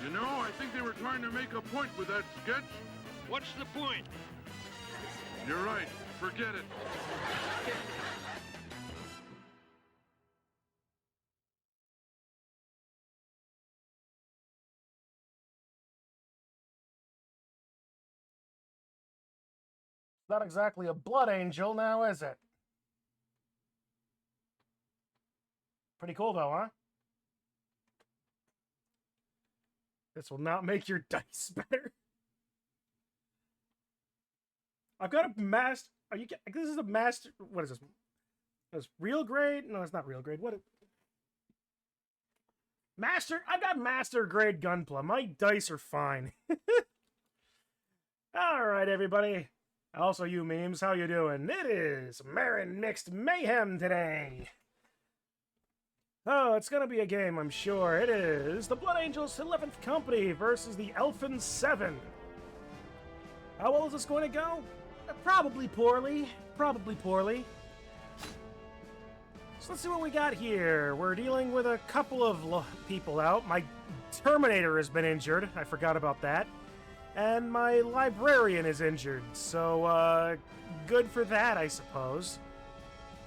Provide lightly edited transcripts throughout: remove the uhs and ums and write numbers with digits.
You know, I think they were trying to make a point with that sketch. What's the point? You're right. Forget it. Not exactly a blood angel now, is it? Pretty cool, though, huh? This will not make your dice better. I've got a master. Are you? This is a master. What is this? It's real grade? No, it's not real grade. What? Master? I've got master grade gunpla. My dice are fine. All right, everybody. Also, you memes, how you doing? It is Marin mixed Mayhem today. Oh, it's gonna be a game, I'm sure. It is the Blood Angels 11th Company versus the Elfin 7. How well is this going to go? Probably poorly. Probably poorly. So let's see what we got here. We're dealing with a couple of people out. My Terminator has been injured. I forgot about that. And my Librarian is injured. So, good for that, I suppose.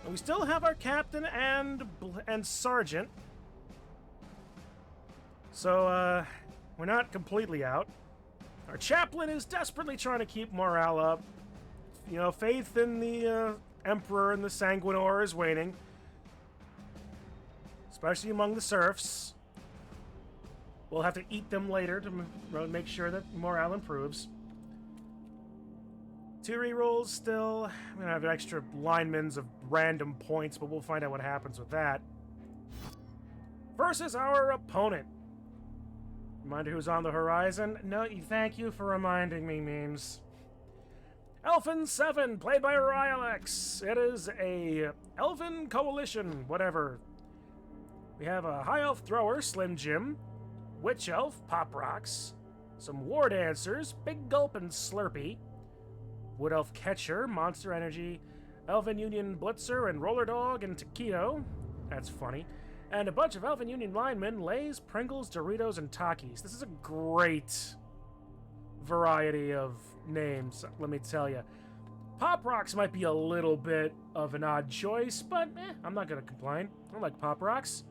And we still have our Captain and Sergeant. So, we're not completely out. Our Chaplain is desperately trying to keep morale up. You know, faith in the Emperor and the Sanguinor is waning. Especially among the serfs. We'll have to eat them later to make sure that morale improves. 2 rerolls still. I'm going to have extra linemans of random points, but we'll find out what happens with that. Versus our opponent. Reminder who's on the horizon? No, thank you for reminding me, memes. Elfin 7, played by Rylex. It is a Elven Coalition, whatever. We have a High Elf Thrower, Slim Jim. Witch Elf, Pop Rocks. Some War Dancers, Big Gulp and Slurpee. Wood Elf Catcher, Monster Energy. Elven Union Blitzer and Roller Dog and Taquito. That's funny. And a bunch of Elven Union linemen, Lay's, Pringles, Doritos, and Takis. This is a great variety of names, let me tell you. Pop Rocks might be a little bit of an odd choice, but I'm not going to complain. I like Pop Rocks.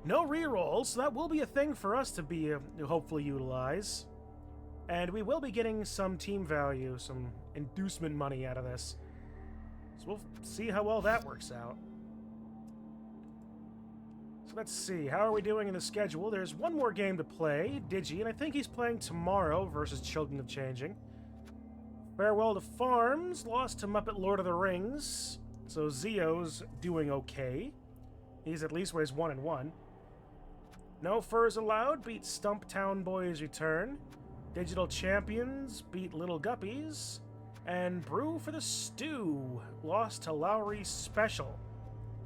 No rerolls, so that will be a thing for us to be hopefully utilize. And we will be getting some team value, some inducement money out of this. So we'll see how well that works out. So let's see, how are we doing in the schedule? There's one more game to play, Digi, and I think he's playing tomorrow versus Children of Changing. Farewell to Farms, lost to Muppet Lord of the Rings, so Zio's doing okay. He's at least weighs 1-1. No Furs Allowed beat Stumptown Boys Return. Digital Champions beat Little Guppies. And Brew for the Stew lost to Lowry Special.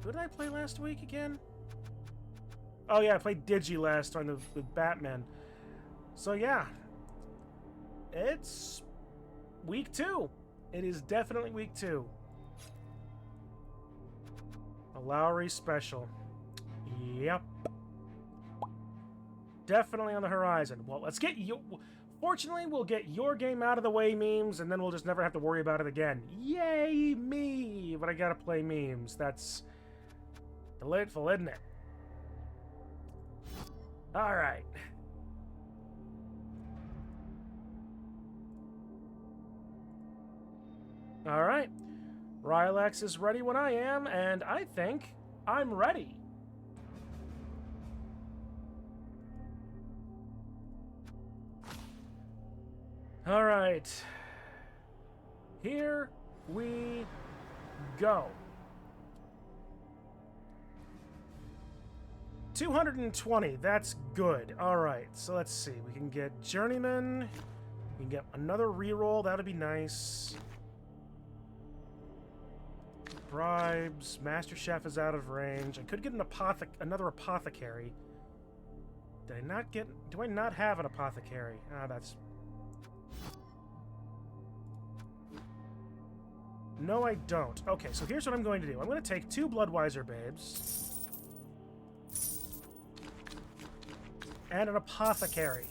Who did I play last week again? Oh yeah, I played Digi last time with Batman. So yeah, it's week 2. It is definitely week 2. A Lowry Special. Yep. Definitely on the horizon. Well, let's get you... Fortunately, we'll get your game out of the way, memes, and then we'll just never have to worry about it again. Yay, me! But I gotta play memes. That's delightful, isn't it? Alright. Alright. Rylex is ready when I am, and I think I'm ready. Alright. Here we go. 220, that's good. Alright, so let's see. We can get Journeyman. We can get another reroll, that'd be nice. Bribes. Master Chef is out of range. I could get an another apothecary. Did I not get... Do I not have an apothecary? Ah, that's... No, I don't. Okay, so here's what I'm going to do. I'm going to take 2 Bloodweiser Babes. and an apothecary.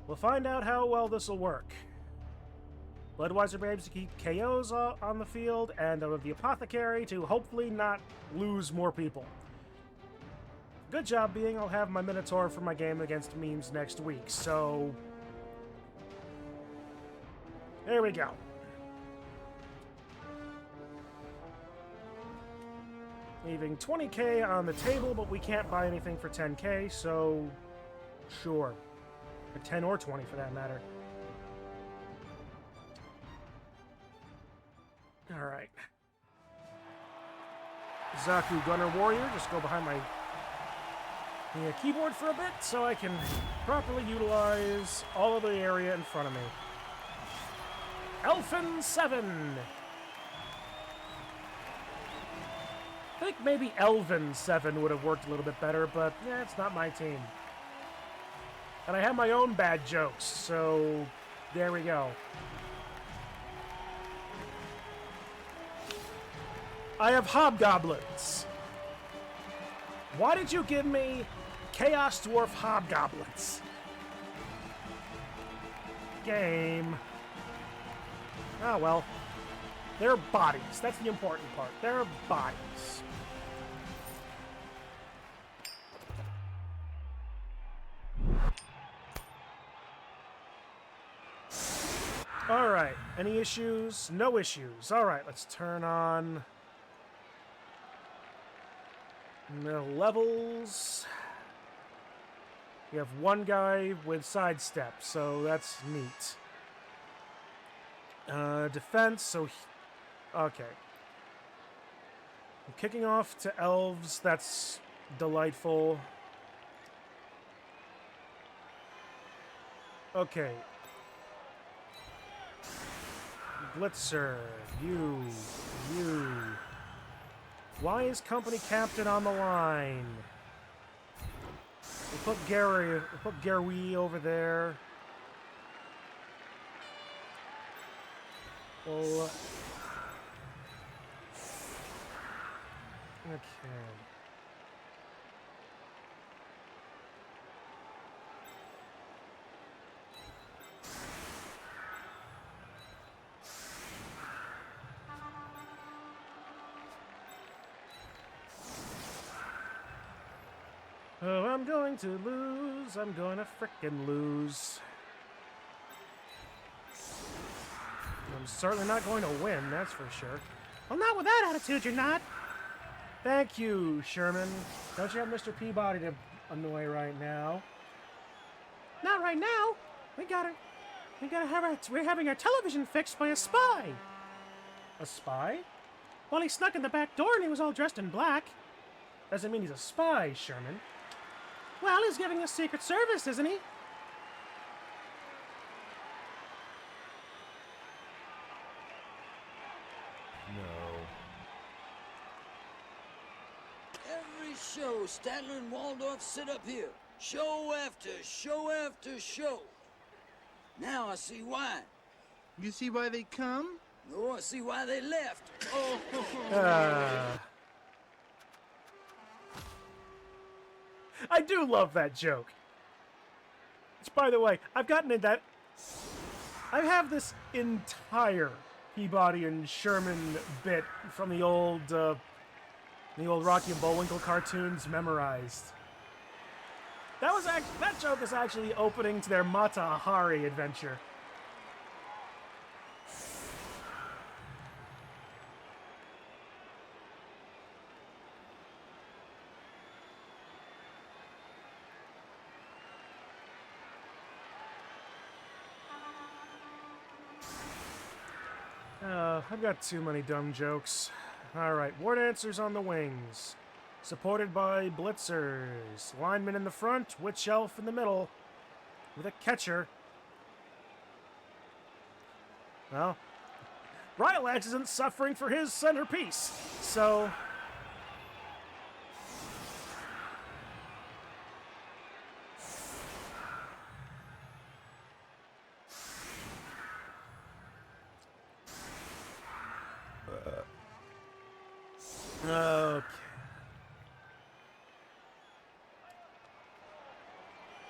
We'll find out how well this will work. Bloodweiser Babes to keep KOs on the field, and the apothecary to hopefully not lose more people. Good job being I'll have my Minotaur for my game against memes next week, so... there we go. Leaving 20k on the table, but we can't buy anything for 10k, so... sure. Or 10 or 20 for that matter. Alright. Zaku Gunner Warrior, just go behind my keyboard for a bit so I can properly utilize all of the area in front of me. Elfin 7! I think maybe Elvin 7 would have worked a little bit better, but yeah, it's not my team. And I have my own bad jokes, so there we go. I have hobgoblins. Why did you give me Chaos Dwarf hobgoblins? Game. Ah, well. They're bodies. That's the important part. They're bodies. Alright. Any issues? No issues. Alright, let's turn on... the levels. We have one guy with sidestep, so that's neat. Defense, so... okay. I'm kicking off to elves, that's delightful. Okay. Blitzer, you. Why is company captain on the line? We put Gary over there. Well, okay. Oh, I'm going to lose. I'm going to frickin' lose. I'm certainly not going to win, that's for sure. Well, not with that attitude, you're not. Thank you, Sherman. Don't you have Mr. Peabody to annoy right now? Not right now. We're having our television fixed by a spy. A spy? Well, he snuck in the back door and he was all dressed in black. Doesn't mean he's a spy, Sherman. Well, he's giving us Secret Service, isn't he? No. Every show, Statler and Waldorf sit up here. Show after show after show. Now I see why. You see why they come? No, I see why they left. I do love that joke. Which, by the way, I've gotten in that... I have this entire Peabody and Sherman bit from the old Rocky and Bullwinkle cartoons memorized. That joke is actually opening to their Mata Hari adventure. I've got too many dumb jokes. Alright, War Dancers on the wings. Supported by Blitzers. Linemen in the front, Witch Elf in the middle. With a catcher. Well, Rylax isn't suffering for his centerpiece, so... okay.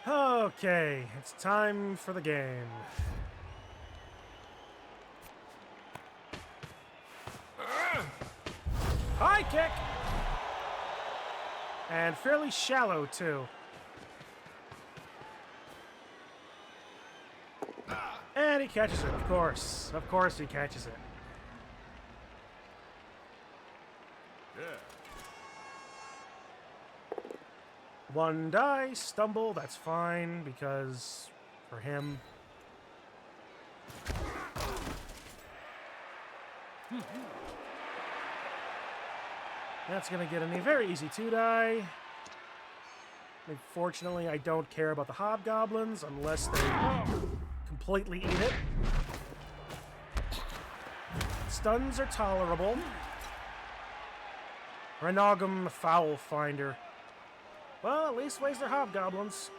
Okay, it's time for the game. High kick! And fairly shallow, too. And he catches it, of course. Of course he catches it. One die, stumble, that's fine, because for him. That's gonna get a very easy 2-die. Unfortunately, I don't care about the hobgoblins unless they completely eat it. Stuns are tolerable. Renogum Foul Finder. Well, at least waste their hobgoblins.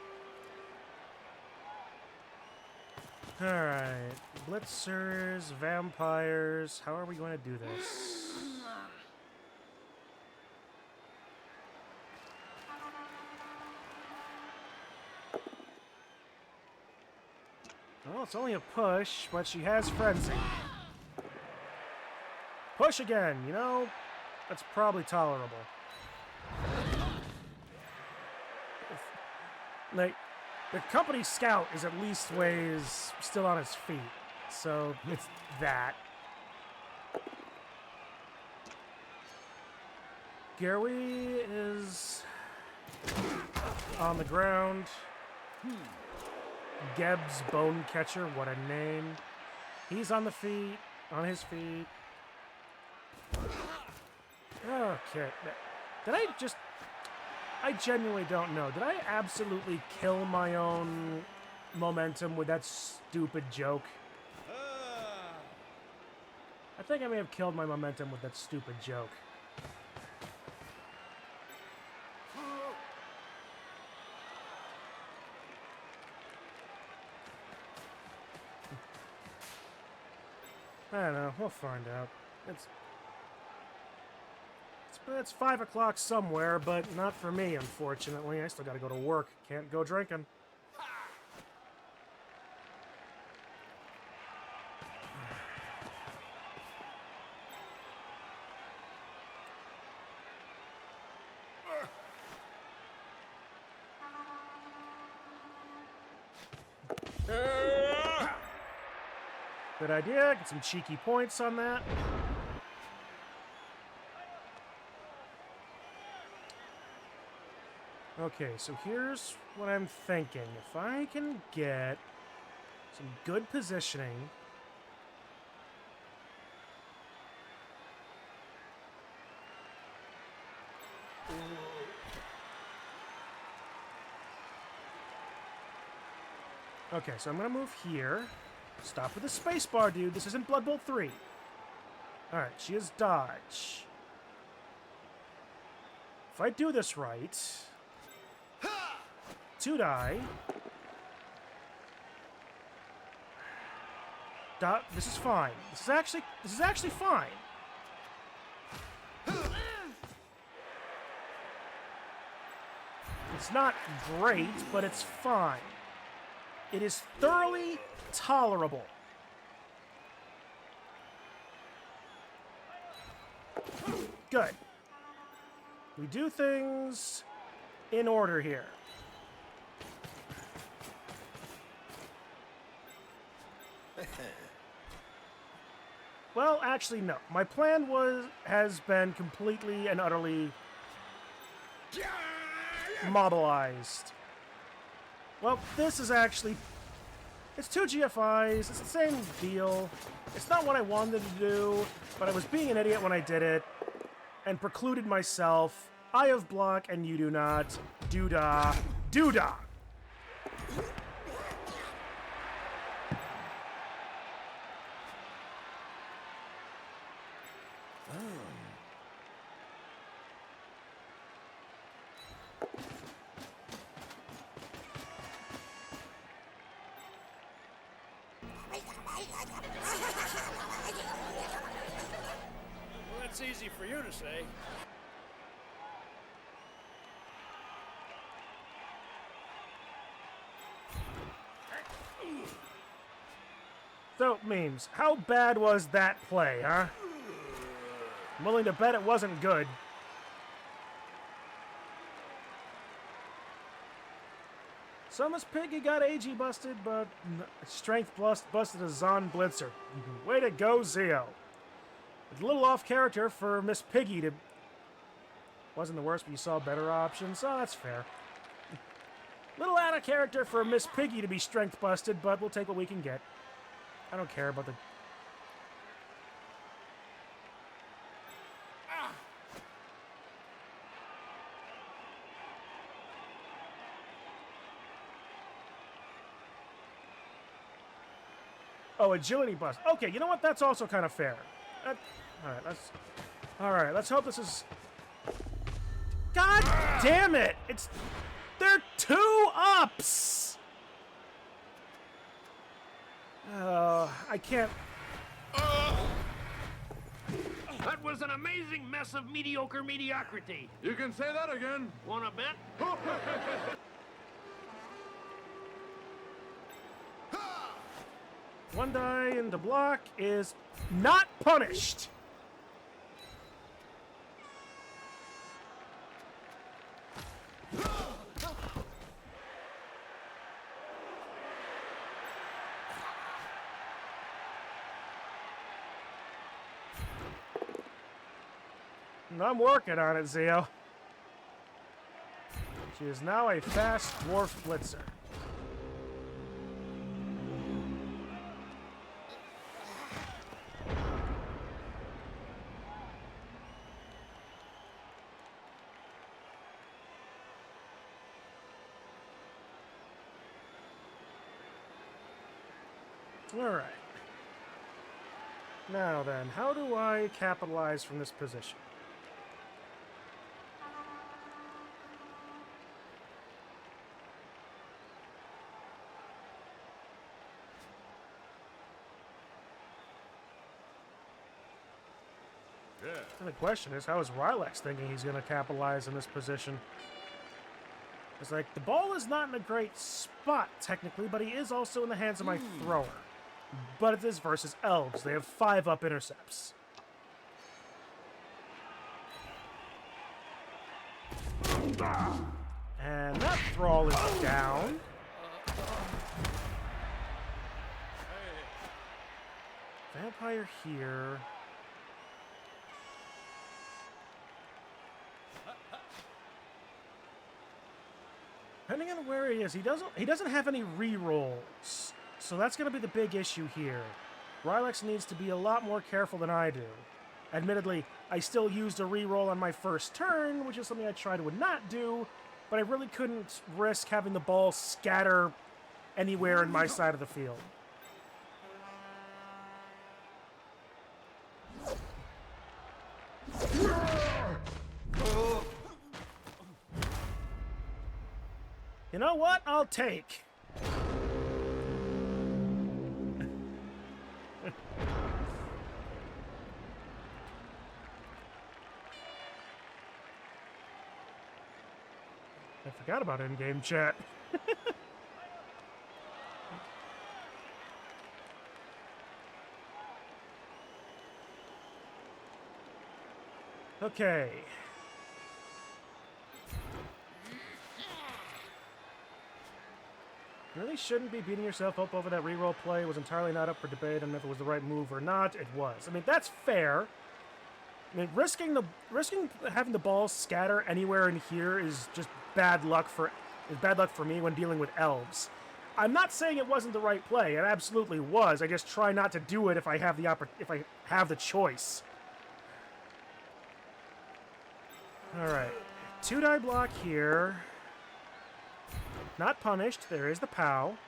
Alright. Blitzers, vampires. How are we going to do this? Well, it's only a push, but she has frenzy. Push again, you know? That's probably tolerable. Like, the company scout is at least ways still on his feet, so it's that. Gerwie is on the ground. Geb's Bone Catcher, what a name. He's on the feet, on his feet. Okay. Did I just... I genuinely don't know. Did I absolutely kill my own momentum with that stupid joke? I think I may have killed my momentum with that stupid joke. I don't know. We'll find out. It's 5 o'clock somewhere, but not for me, unfortunately. I still gotta go to work. Can't go drinking. Good idea. Get some cheeky points on that. Okay, so here's what I'm thinking. If I can get some good positioning. Okay, so I'm gonna move here. Stop with the spacebar, dude. This isn't Blood Bowl 3. Alright, she is dodge. If I do this right... 2-die. This is fine. This is actually fine. It's not great, but it's fine. It is thoroughly tolerable. Good. We do things in order here. Well, actually, no. My plan has been completely and utterly modelized. Well, this is actually... It's 2 GFIs. It's the same deal. It's not what I wanted to do, but I was being an idiot when I did it and precluded myself. I have block and you do not. Doo-dah. Doo-dah. Well, that's easy for you to say. So, memes, how bad was that play, huh? I'm willing to bet it wasn't good. So Miss Piggy got AG busted, but Strength busted a Zon Blitzer. Way to go, Zeo. It's a little off character for Miss Piggy to... Wasn't the worst, but you saw better options, so that's fair. Little out of character for Miss Piggy to be strength busted, but we'll take what we can get. I don't care about the... Oh, agility bust. Okay, you know what? That's also kind of fair. All right, let's hope this is... God damn it! They're 2 ups! I can't... That was an amazing mess of mediocre mediocrity. You can say that again. Wanna bet? One die in the block is not punished. I'm working on it, Zeo. She is now a fast dwarf blitzer. Alright. Now then, how do I capitalize from this position? And the question is, how is Rylex thinking he's going to capitalize in this position? It's like, the ball is not in a great spot, technically, but he is also in the hands of my thrower. But it is versus elves. They have 5-up intercepts. And that thrall is down. Vampire here. Depending on where he is, he doesn't have any re-rolls. So that's going to be the big issue here. Rylex needs to be a lot more careful than I do. Admittedly, I still used a re-roll on my first turn, which is something I tried to not do, but I really couldn't risk having the ball scatter anywhere in my side of the field. You know what? I'll take. I forgot about in-game chat. Okay. You really shouldn't be beating yourself up over that reroll play. It was entirely not up for debate on if it was the right move or not. It was. I mean, that's fair. I mean, risking having the ball scatter anywhere in here is just bad luck for me when dealing with elves. I'm not saying it wasn't the right play. It absolutely was. I just try not to do it if I have the choice. All right, 2-die block here. Not punished. There is the POW.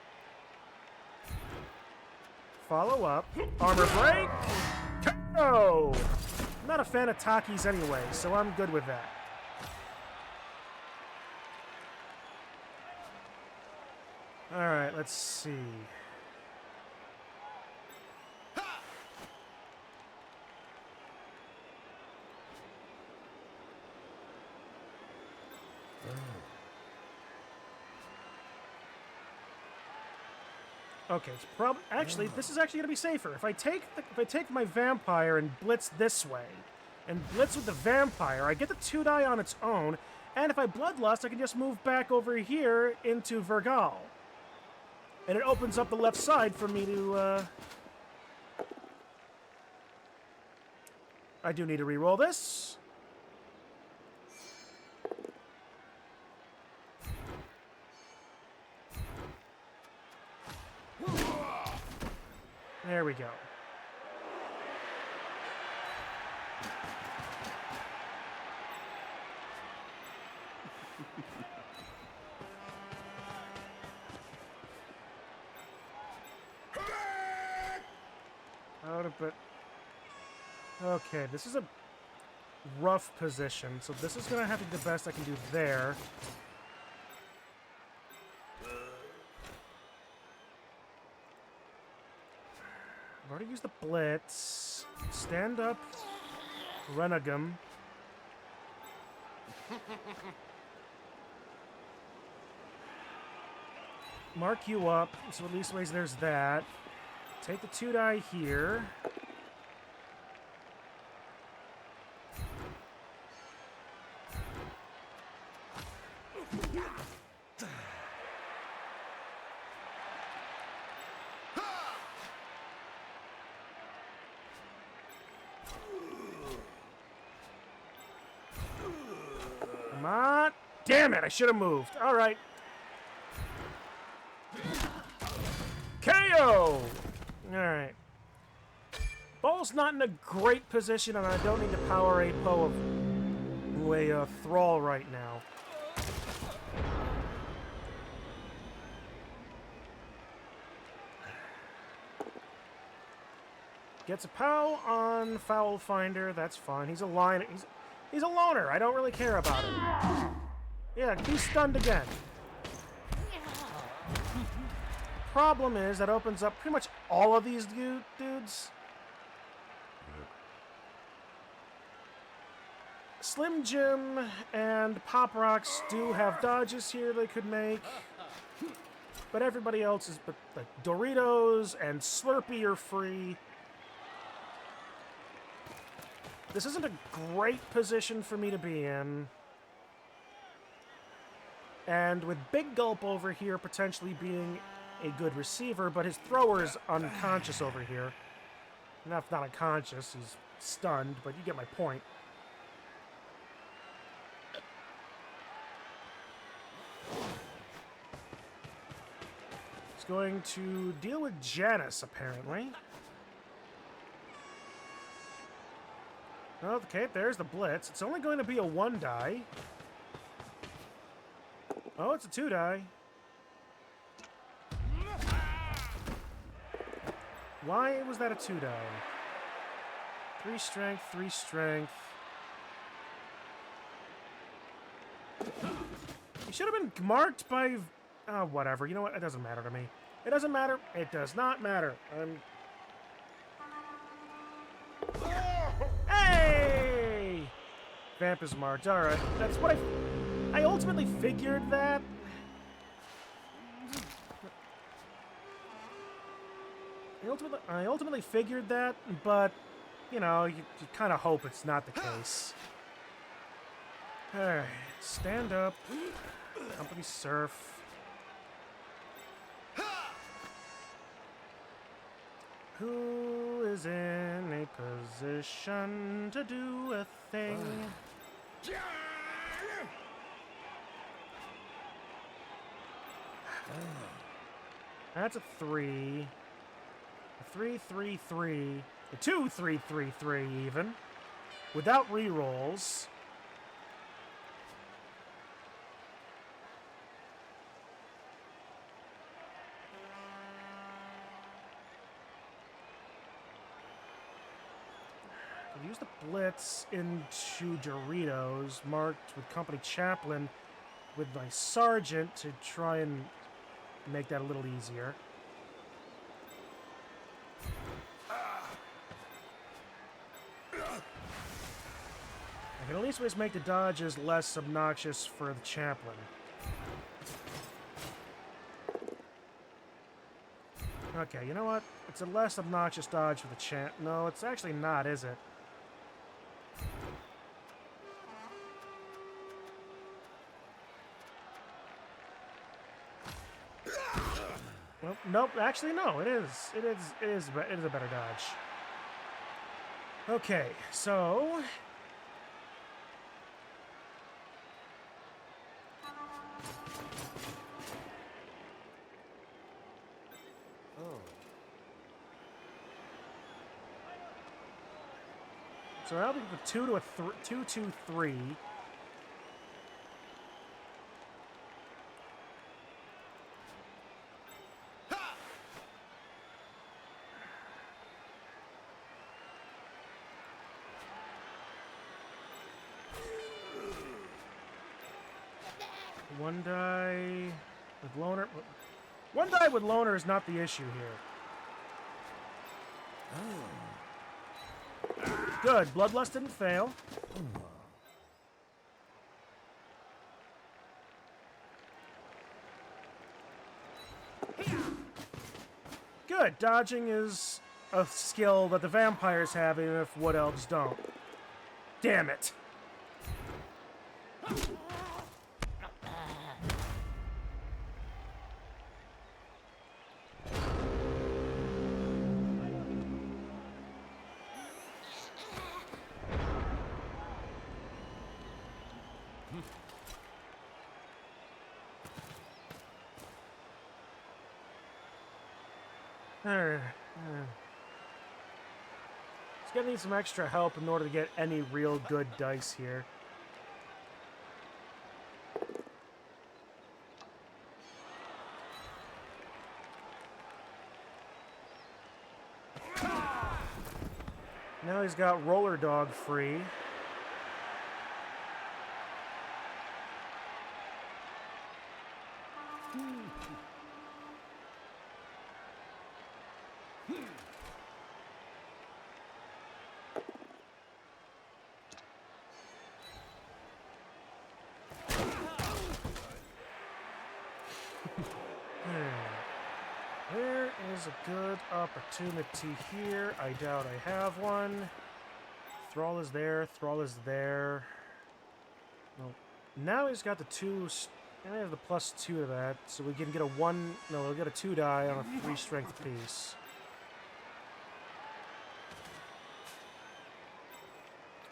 Follow up. Armor break. Oh! I'm not a fan of Takis anyway, so I'm good with that. Alright, let's see. Okay, it's actually this is actually gonna be safer. If I take my vampire and blitz this way, and blitz with the vampire, I get the 2-die on its own, and if I bloodlust, I can just move back over here into Vergal, and it opens up the left side for me to. I do need to re-roll this. There we go. Out of it. Okay, this is a rough position, so this is gonna have to be the best I can do there. I've already used the blitz. Stand up, Renegum. Mark you up, so at least ways there's that. Take the 2-die here. Come on. Damn it, I should have moved. All right. KO! Alright. Ball's not in a great position, and I don't need to power a Poe of a Thrall right now. Gets a POW on Foul Finder, that's fine. He's a line. He's a loner. I don't really care about him. Yeah, he's stunned again. Problem is that opens up pretty much all of these dudes. Slim Jim and Pop Rocks do have dodges here they could make, but everybody else is like Doritos and Slurpee are free. This isn't a great position for me to be in. And with Big Gulp over here potentially being a good receiver, but his thrower is unconscious over here. Not unconscious, he's stunned, but you get my point. He's going to deal with Janice, apparently. Okay, there's the blitz. It's only going to be a 1-die. Oh, it's a 2-die. Why was that a 2-die? 3 strength, 3 strength. You should have been marked by... whatever. You know what? It doesn't matter to me. It doesn't matter. It does not matter. Hey! Vamp is marked. Alright. That's what I ultimately figured that. I ultimately figured that, but, you know, you kind of hope it's not the case. Alright, stand up. Company surf. Who is in a position to do a thing? That's a 3. A 3-3-3. A 2-3-3-3 even. Without rerolls. I'll use the blitz into Doritos, marked with Company Chaplain with my Sergeant to try and make that a little easier. I can at least make the dodges less obnoxious for the Chaplain. Okay, you know what? It's a less obnoxious dodge for the champ. No, it's actually not, is it? Well, nope. Actually, no. It is. It is. It is. It is a better dodge. Okay, so so that'll be the 2 to a 2-2-3. One die with loner. One die with loner is not the issue here. Good. Bloodlust didn't fail. Good. Dodging is a skill that the vampires have, even if wood elves don't. Damn it. Just gonna need some extra help in order to get any real good dice here. Now he's got Roller Dog free. There is a good opportunity here. I doubt I have one. Thrall is there. Thrall is there. No. Now he's got the 2. Now I have the +2 to that, so we can get a 1. No, we'll get a 2 die on a 3 strength piece.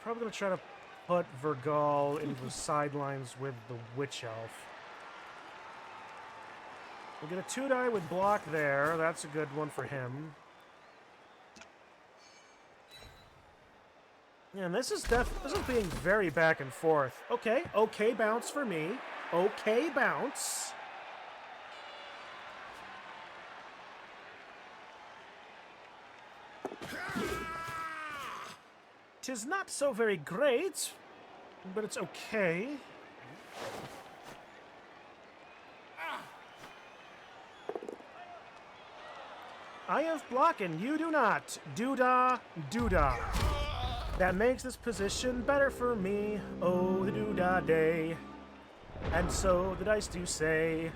Probably gonna try to put Vergal into the sidelines with the Witch Elf. We'll get a 2 die with block there. That's a good one for him. Yeah, and this is being very back and forth. Okay, okay bounce for me. Okay bounce. Tis not so very great, but it's okay. I have blocking, you do not. Doodah, doodah. That makes this position better for me. Oh, the doodah day. And so the dice do say.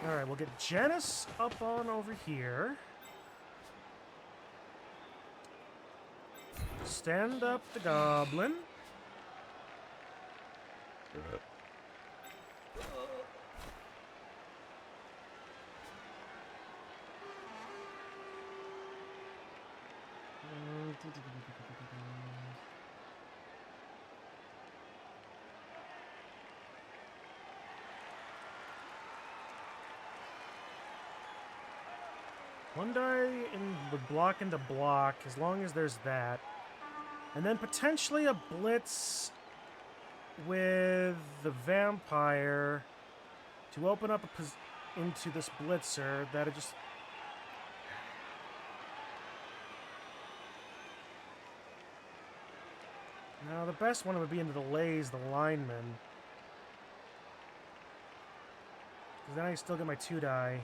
Alright, we'll get Janice up on over here. Stand up the goblin. One die would block into block, as long as there's that. And then potentially a blitz with the vampire to open up into this blitzer that it just... Now the best one would be into the lays, the lineman. Because then I still get my 2 die.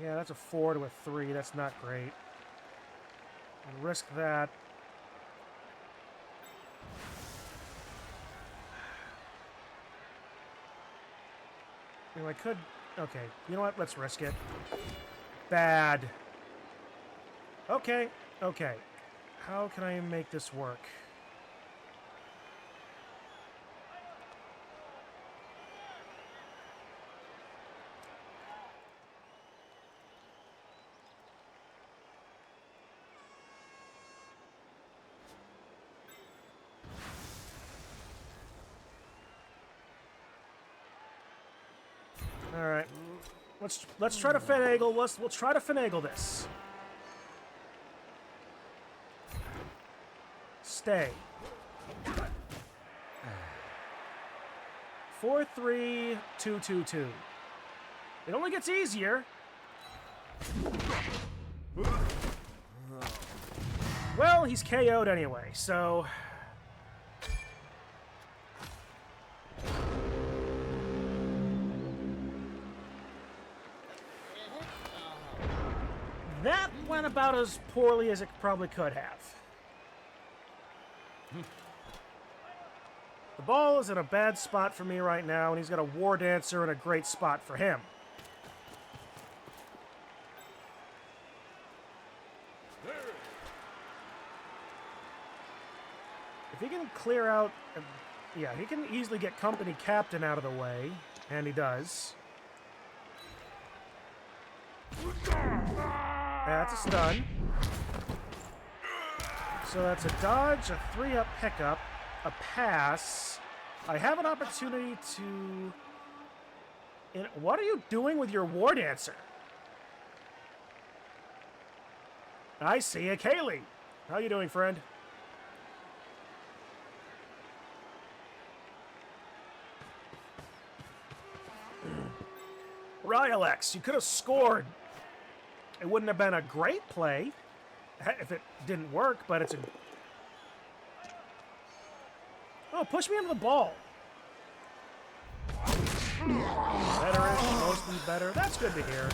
Yeah, that's a 4 to a 3. That's not great. And risk that. You know, I could... Okay, you know what? Let's risk it. Bad. Okay, okay. How can I make this work? All right, let's try to finagle. We'll try to finagle this. Stay. 4-3-2-2-2. It only gets easier. Well, he's KO'd anyway, so. That went about as poorly as it probably could have. The ball is in a bad spot for me right now, and he's got a War Dancer in a great spot for him. If he can clear out... yeah, he can easily get Company Captain out of the way, and he does. That's a stun. So that's a dodge, a 3-up pickup, a pass. I have an opportunity to... What are you doing with your War Dancer? I see a Kaylee. How you doing, friend? Rylex, you could have scored. It wouldn't have been a great play if it didn't work, but it's a... Oh, push me into the ball. Better-ish, mostly better. That's good to hear.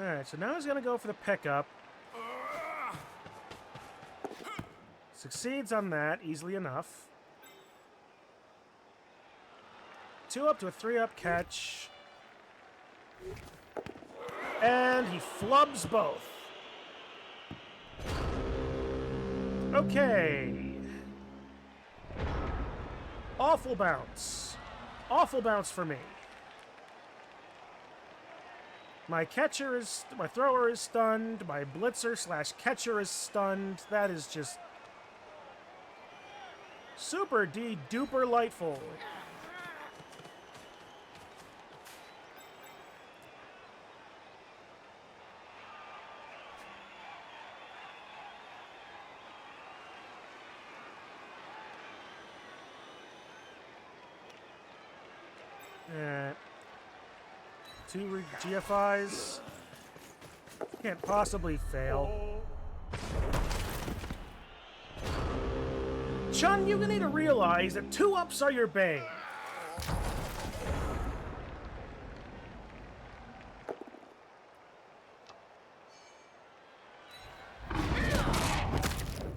Alright, so now he's going to go for the pickup. Succeeds on that, easily enough. 2-up to a 3-up catch. And he flubs both. Okay. Awful bounce. Awful bounce for me. My thrower is stunned. My blitzer / catcher is stunned. That is just super duper lightful. Two GFIs. Can't possibly fail. Chun, you need to realize that 2-ups are your bane.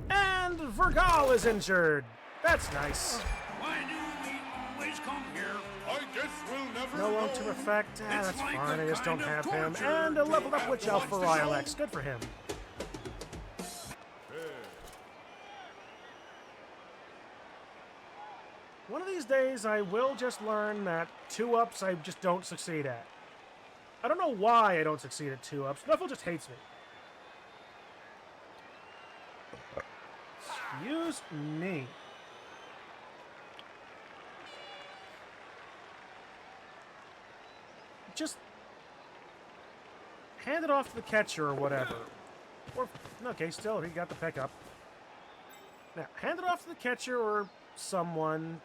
And Vergal is injured. That's nice. Why do we always come here? I guess we'll never No know. ultimate effect. That's It's like fine. a I just kind don't of have him. torture And a leveled up to Witch have Elf to for watch the Rylex. show. Good for him. One of these days, I will just learn that 2-ups I just don't succeed at. I don't know why I don't succeed at 2-ups. Snuffle just hates me. Excuse me. Just hand it off to the catcher or whatever. Or, okay, still, he got the pickup. Now, hand it off to the catcher or someone.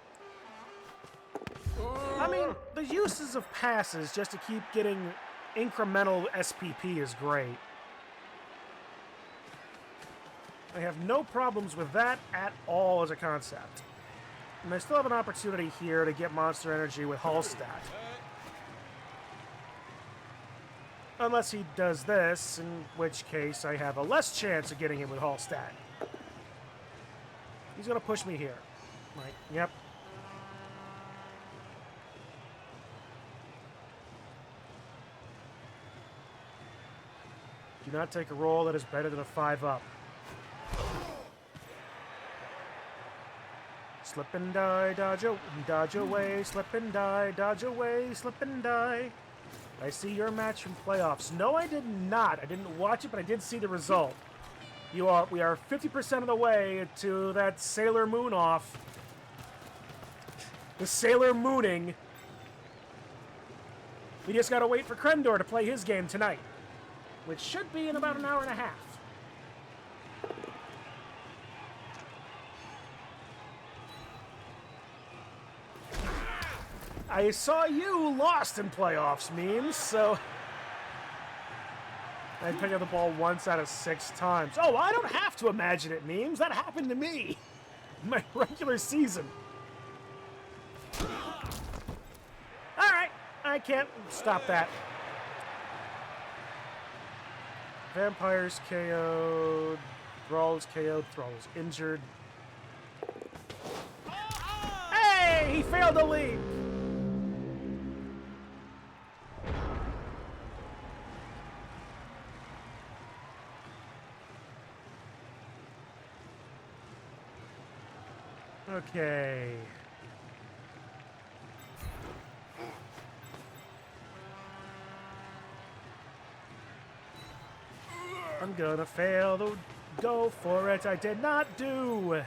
I mean, the uses of passes just to keep getting incremental SPP is great. I have no problems with that at all as a concept. And I still have an opportunity here to get monster energy with Hallstatt. Unless he does this, in which case I have a less chance of getting him with Hallstatt. He's going to push me here. Right, yep. Do not take a roll that is better than a 5-up. Slip and die, dodge away, slip and die, dodge away, slip and die. I see your match from playoffs. No, I did not. I didn't watch it, but I did see the result. We are 50% of the way to that Sailor Moon off. The Sailor Mooning. We just gotta wait for Krendor to play his game tonight, which should be in about an hour and a half. I saw you lost in playoffs, memes, so I picked up the ball once out of 6 times. Oh, I don't have to imagine it, memes. That happened to me in my regular season. All right, I can't stop that. Vampires KO'd, Thrall's KO'd, Thrall's injured. Hey, he failed to leap. Okay. I'm gonna fail to go for it. I did not do.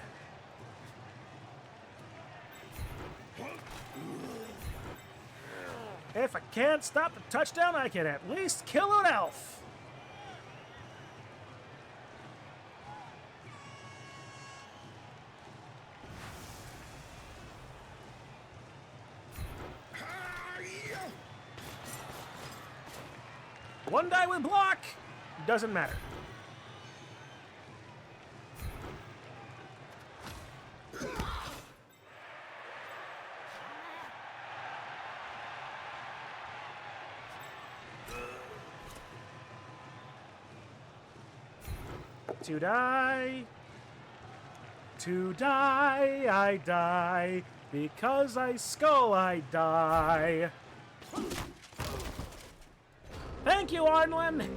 If I can't stop the touchdown, I can at least kill an elf. One die with block, doesn't matter. To die, I die, because I skull, I die. Thank you, Arnlin!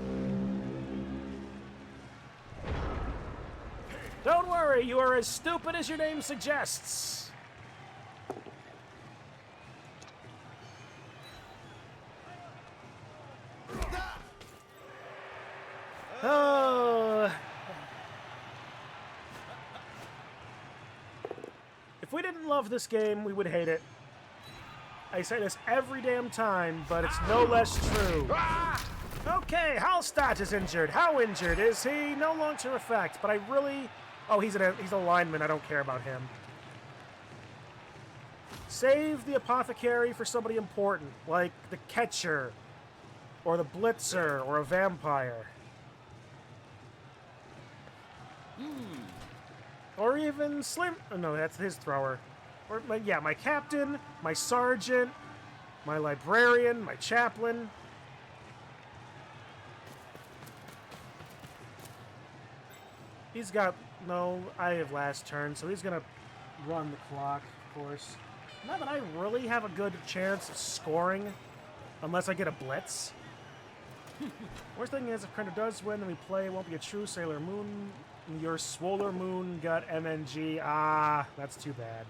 Don't worry, you are as stupid as your name suggests. Oh. If we didn't love this game, we would hate it. I say this every damn time, but it's no less true. Okay, Hallstatt is injured. How injured is he? No longer effect, but I really... Oh, he's a lineman. I don't care about him. Save the apothecary for somebody important, like the catcher, or the blitzer, or a vampire. Or even Slim... Oh, no, that's his thrower. Or, my captain, my sergeant, my librarian, my chaplain. He's got... No, I have last turn, so he's going to run the clock, of course. Not that I really have a good chance of scoring, unless I get a blitz. Worst thing is, if Krendor does win, then we play. It won't be a true Sailor Moon. Your Swoller Moon got MNG. Ah, that's too bad.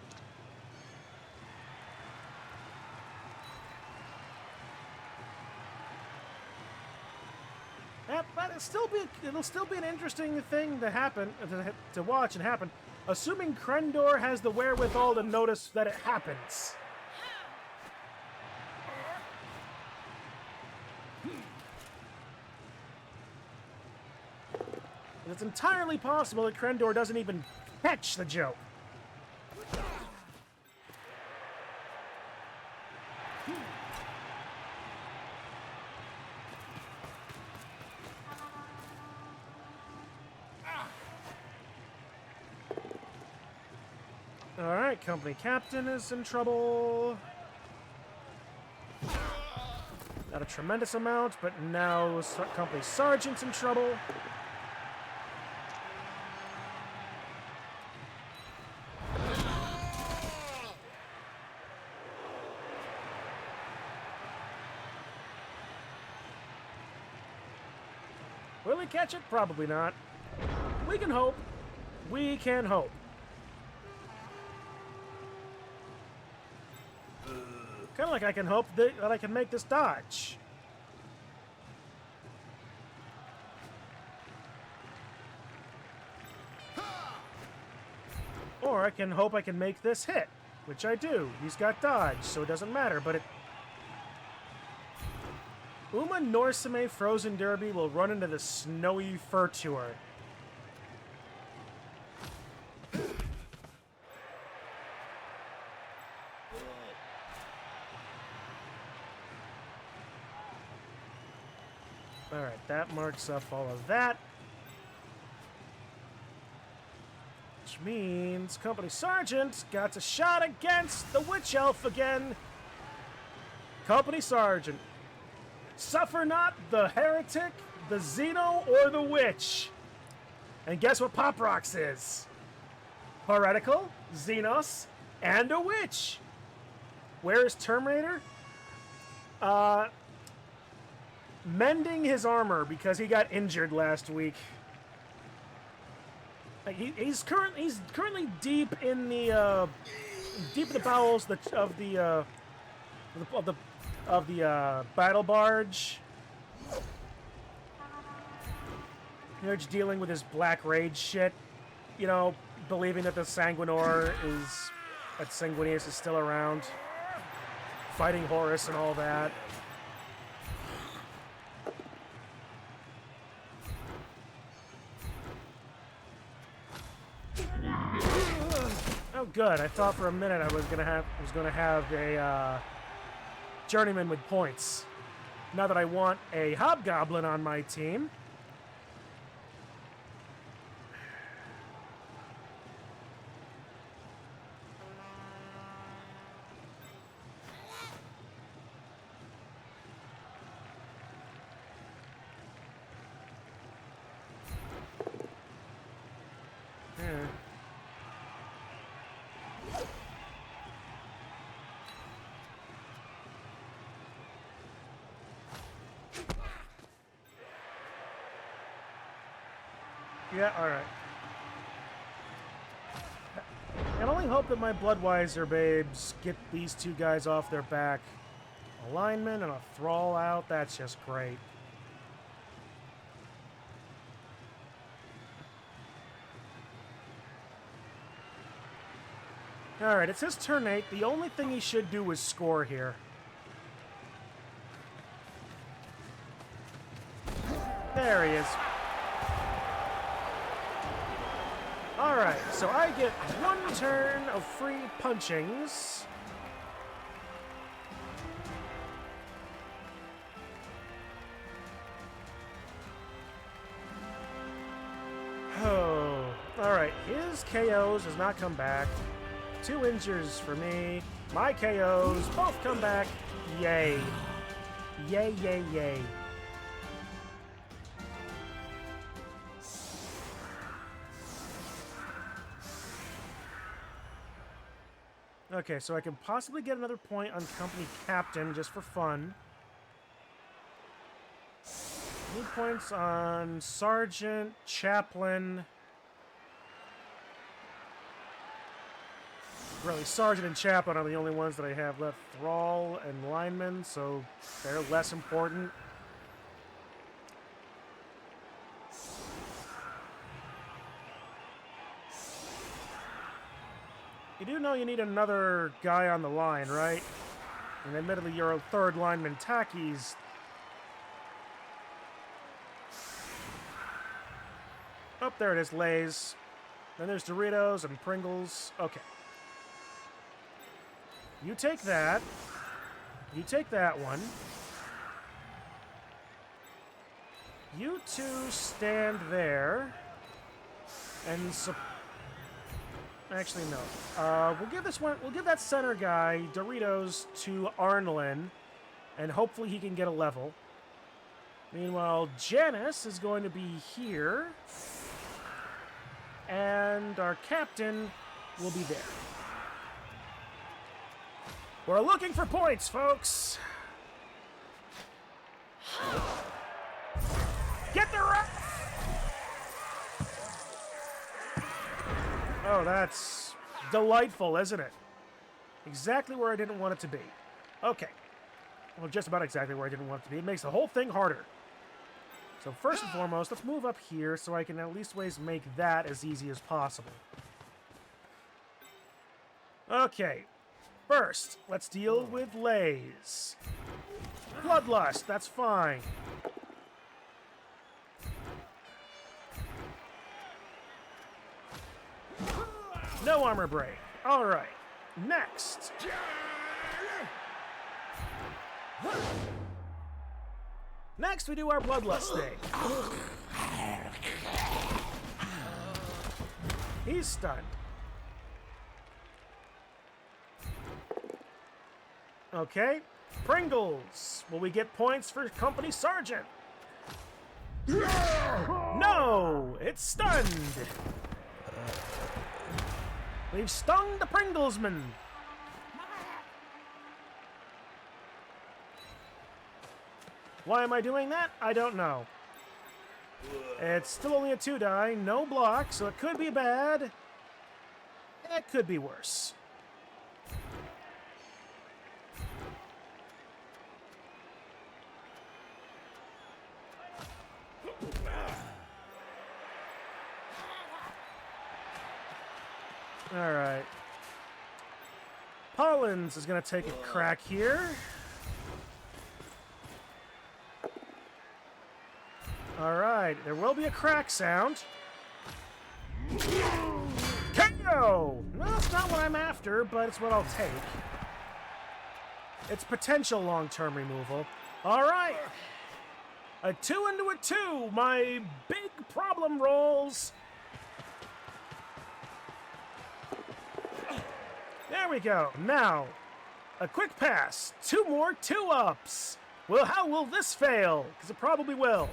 Yeah, but it'll still be an interesting thing to happen, to watch and happen, assuming Krendor has the wherewithal to notice that it happens. It's entirely possible that Krendor doesn't even catch the joke. Alright, company captain is in trouble. Not a tremendous amount, but now company sergeant's in trouble. Will he catch it? Probably not. We can hope. We can hope. Kind of like I can hope that I can make this dodge. Or I can hope I can make this hit, which I do. He's got dodge, so it doesn't matter, but it... Uma Norsame Frozen Derby will run into the snowy fur tour. Alright, that marks up all of that. Which means Company Sergeant got a shot against the Witch Elf again. Company Sergeant. Suffer not the heretic, the Xeno, or the witch. And guess what Pop Rocks is? Heretical, Xenos, and a witch. Where is Terminator? Mending his armor because he got injured last week. Like he's currently deep in the bowels of the battle barge. You know, just dealing with his black rage shit. You know, believing that the Sanguinius is still around, fighting Horus and all that. Oh, good. I thought for a minute I was gonna have a journeyman with points. Now that I want a hobgoblin on my team. Yeah, alright. I can only hope that my Bloodweiser babes get these two guys off their back. A lineman and a thrall out, that's just great. Alright, it's his turn 8. The only thing he should do is score here. There he is. Alright, so I get one turn of free punchings. Oh, alright, his KOs does not come back. 2 injures for me. My KOs both come back. Yay. Yay, yay, yay. Okay, so I can possibly get another point on Company Captain just for fun. Need points on Sergeant, Chaplain. Really, Sergeant and Chaplain are the only ones that I have left. Thrall and Lineman, so they're less important. You do know you need another guy on the line, right? And admittedly, your third lineman, Taki's... Oh, there it is, Lay's. Then there's Doritos and Pringles. Okay. You take that. You take that one. You two stand there. And Actually, no. We'll give this one. We'll give that center guy Doritos to Arnlin, and hopefully he can get a level. Meanwhile, Janice is going to be here, and our captain will be there. We're looking for points, folks. Get the right. Oh, that's delightful, isn't it? Exactly where I didn't want it to be. Okay. Well, just about exactly where I didn't want it to be. It makes the whole thing harder. So first and foremost, let's move up here so I can at least ways make that as easy as possible. Okay. First, let's deal with Lays. Bloodlust, that's fine. No armor break. All right. Next. Next, we do our bloodlust thing. He's stunned. Okay. Pringles. Will we get points for Company Sergeant? No! It's stunned. We've stung the Pringlesman. Why am I doing that? I don't know. It's still only a 2-die, no block, so it could be bad. It could be worse. All right. Pollens is going to take a crack here. All right. There will be a crack sound. KO! Well, it's not what I'm after, but it's what I'll take. It's potential long-term removal. All right. A 2 into a 2. My big problem rolls. There we go. Now, a quick pass. 2 more 2-ups. Well, how will this fail? Because it probably will.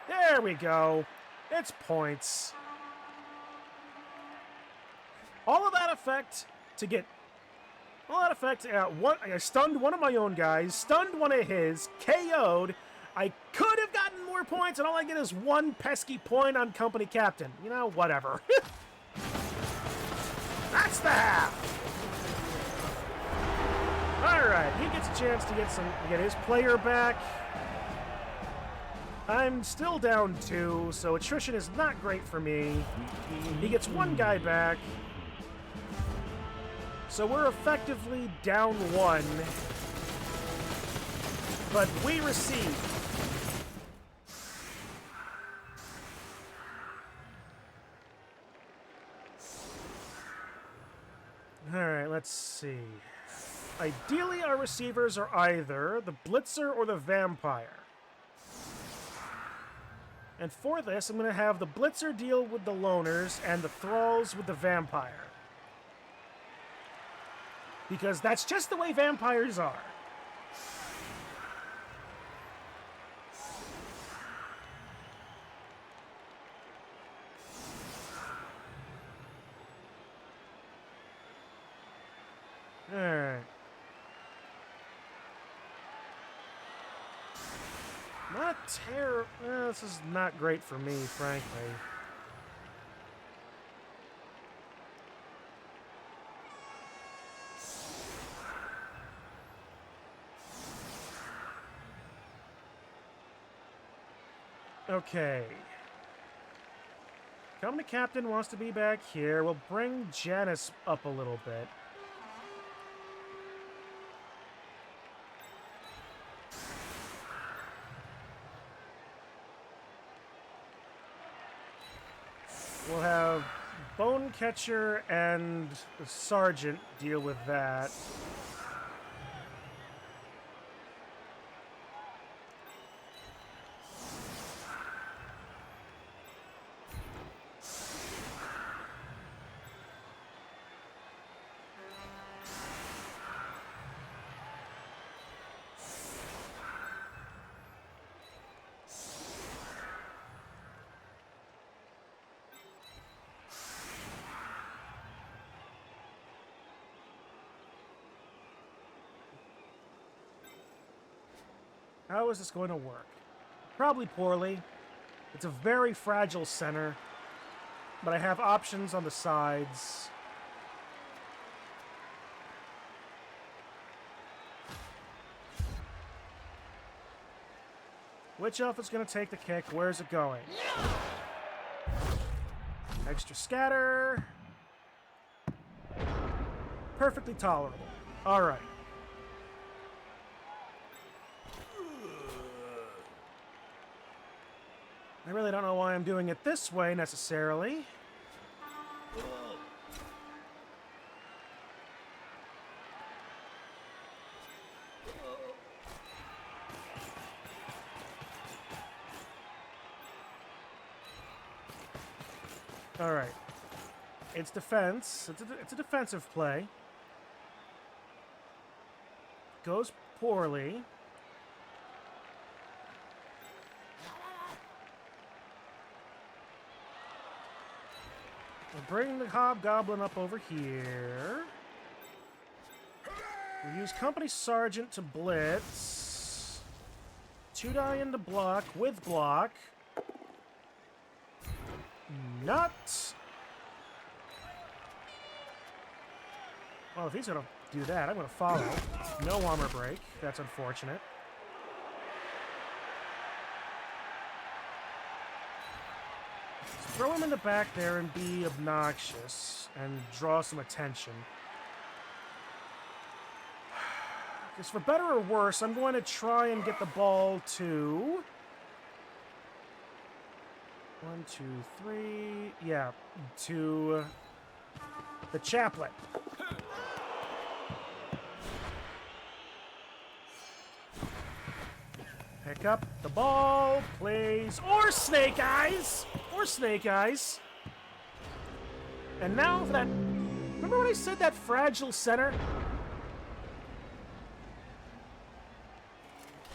There we go. It's points. All of that effect to get... All that effect, I stunned one of my own guys, stunned one of his, KO'd. I could have gotten more points, and all I get is 1 pesky point on Company Captain. You know, whatever. That's the half. All right, he gets a chance to get his player back. I'm still down 2, so attrition is not great for me. He gets 1 guy back. So we're effectively down 1. But we receive. Alright, let's see. Ideally, our receivers are either the Blitzer or the Vampire. And for this, I'm going to have the Blitzer deal with the Loners and the Thralls with the Vampire. Because that's just the way vampires are. Alright. Not terrible. This is not great for me, frankly. Okay. Company Captain wants to be back here. We'll bring Janice up a little bit. We'll have Bone Catcher and the Sergeant deal with that. How is this going to work? Probably poorly. It's a very fragile center, but I have options on the sides. Which elf is going to take the kick? Where's it going? Extra scatter. Perfectly tolerable. All right. I really don't know why I'm doing it this way, necessarily. Alright. It's defense. It's a defensive play. Goes poorly. We'll bring the Hobgoblin up over here. We'll use Company Sergeant to blitz. 2 die into block with block. Nut. Well, if he's going to do that, I'm going to follow. No armor break. That's unfortunate. Throw him in the back there and be obnoxious and draw some attention. Because for better or worse, I'm going to try and get the ball to... 1, 2, 3... Yeah, to the chaplain. Pick up the ball, please. Or Snake Eyes! Or Snake Eyes. And now for that... Remember when I said that fragile center?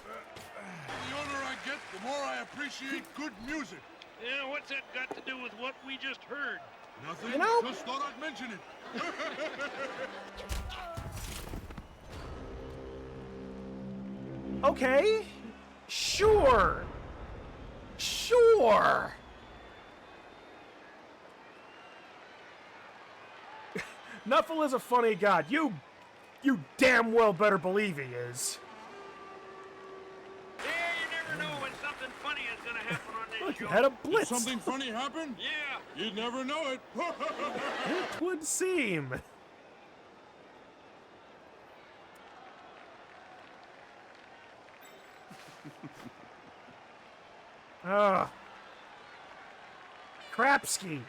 The older I get, the more I appreciate good music. Yeah, what's that got to do with what we just heard? Nothing, You know- just thought I'd mention it. Okay. Sure. Sure. Nuffle is a funny god. You damn well better believe he is. Yeah, you never know when something funny is gonna happen on this Look, show. you had a Did blitz. something funny happen? Yeah. You'd never know it. It would seem. Ugh. Krapski.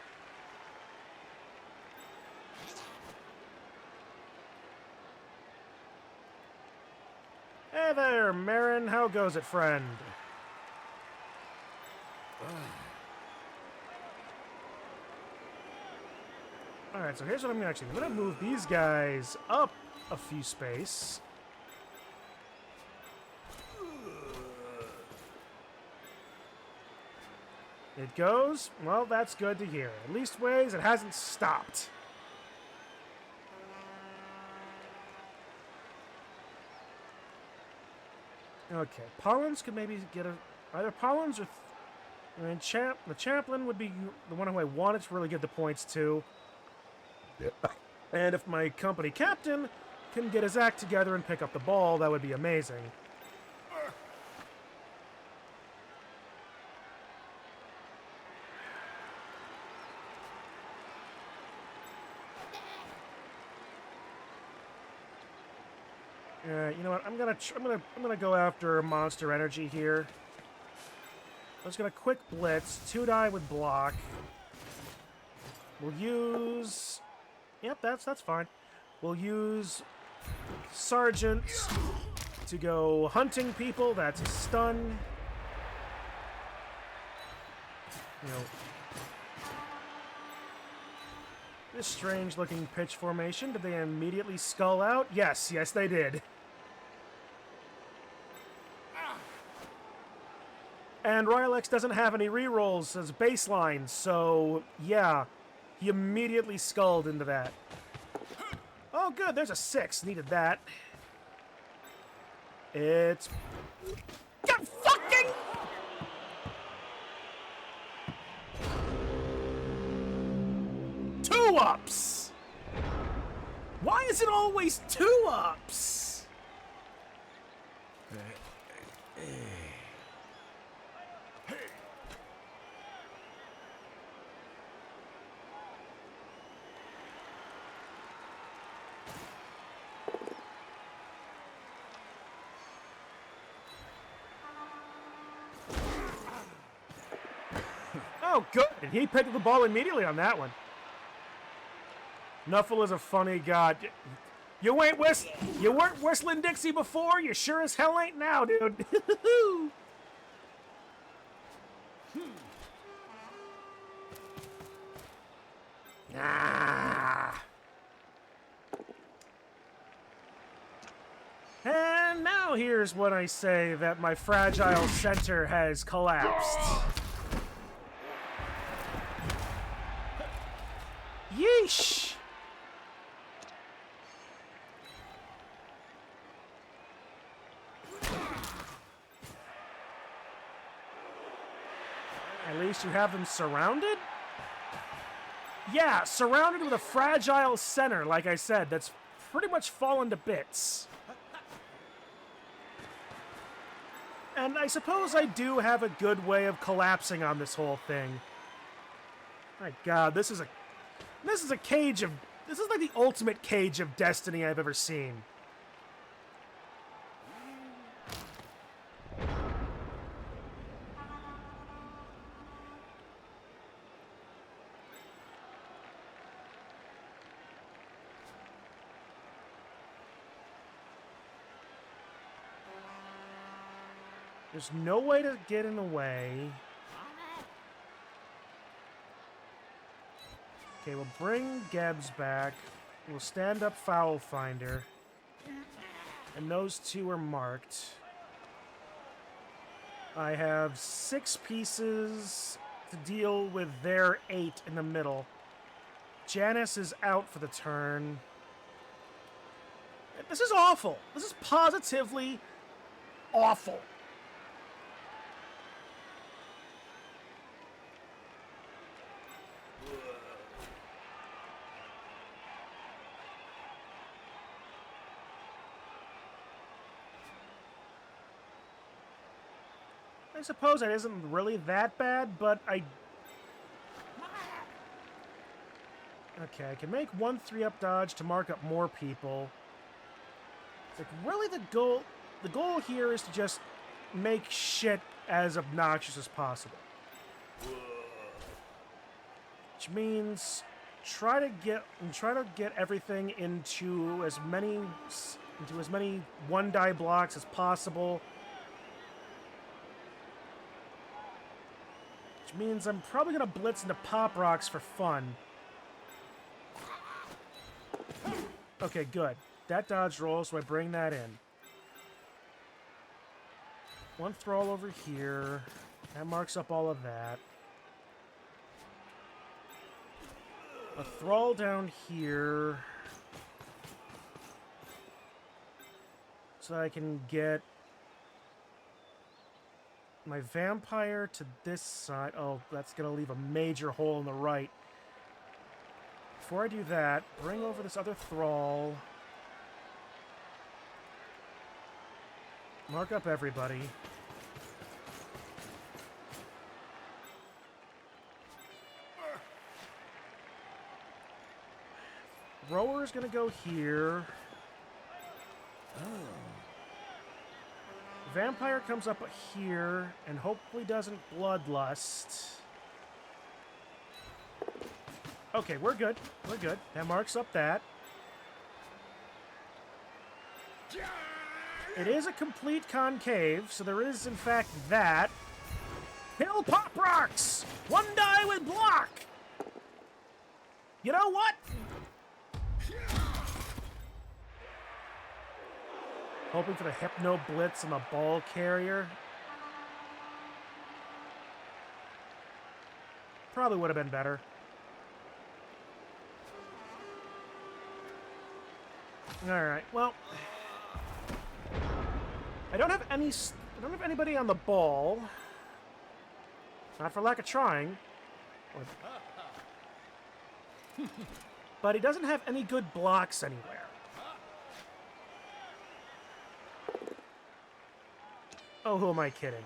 Hey there, Marin. How goes it, friend? Alright, so here's what I'm actually... I'm going to move these guys up a few space. It goes. Well, that's good to hear. At least ways it hasn't stopped. Okay, Pollens could maybe get a... Either Pollens or... I mean, the Chaplain would be the one who I wanted to really give the points to. And if my company captain can get his act together and pick up the ball, that would be amazing. You know what? I'm gonna go after Monster Energy here. I'm just gonna quick blitz, 2 die with block. We'll use... Yep, that's fine. We'll use Sergeant to go hunting people. That's a stun. You know, this strange-looking pitch formation. Did they immediately skull out? Yes, they did. And Rylex doesn't have any rerolls as baseline, so yeah, he immediately sculled into that. Oh, good, there's a 6. Needed that. It's God fucking... Two ups! Why is it always two ups? Oh, good. And he picked up the ball immediately on that one. Nuffle is a funny god. You weren't whistling Dixie before? You sure as hell ain't now, dude. Ah. And now here's when I say that my fragile center has collapsed. Yeesh! At least you have them surrounded? Yeah, surrounded with a fragile center, like I said, that's pretty much fallen to bits. And I suppose I do have a good way of collapsing on this whole thing. My god, this is a cage of... This is like the ultimate cage of destiny I've ever seen. There's no way to get in the way. Okay, we'll bring Gebs back. We'll stand up Foul Finder. And those two are marked. I have 6 pieces to deal with their 8 in the middle. Janice is out for the turn. This is awful. This is positively awful. I suppose it isn't really that bad, but I... Okay, I can make 1 3-up dodge to mark up more people. It's like, really the goal here is to just make shit as obnoxious as possible. Which means try to get everything into as many 1-die blocks as possible. Which means I'm probably going to blitz into Pop Rocks for fun. Okay, good. That dodge rolls, so I bring that in. 1 Thrall over here. That marks up all of that. A Thrall down here. So I can get my Vampire to this side. Oh, that's going to leave a major hole in the right. Before I do that, bring over this other Thrall. Mark up everybody. Rower's gonna go here. Vampire comes up here and hopefully doesn't bloodlust. Okay, we're good. We're good. That marks up that. It is a complete concave, so there is, in fact, that. Kill Pop Rocks! 1 die with block! You know what? Hoping for the Hypno Blitz and the Ball Carrier. Probably would have been better. Alright, well... I don't have any... I don't have anybody on the ball. Not for lack of trying. But he doesn't have any good blocks anywhere. Oh, who am I kidding?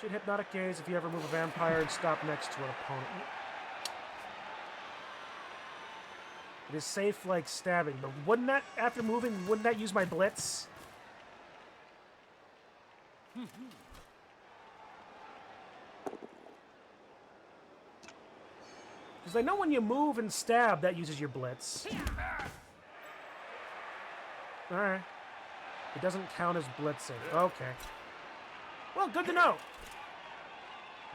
Should hypnotic gaze if you ever move a vampire and stop next to an opponent. It is safe like stabbing, but wouldn't that, after moving, wouldn't that use my blitz? Because I know when you move and stab, that uses your blitz. Alright. It doesn't count as blitzing. Okay. Well, good to know.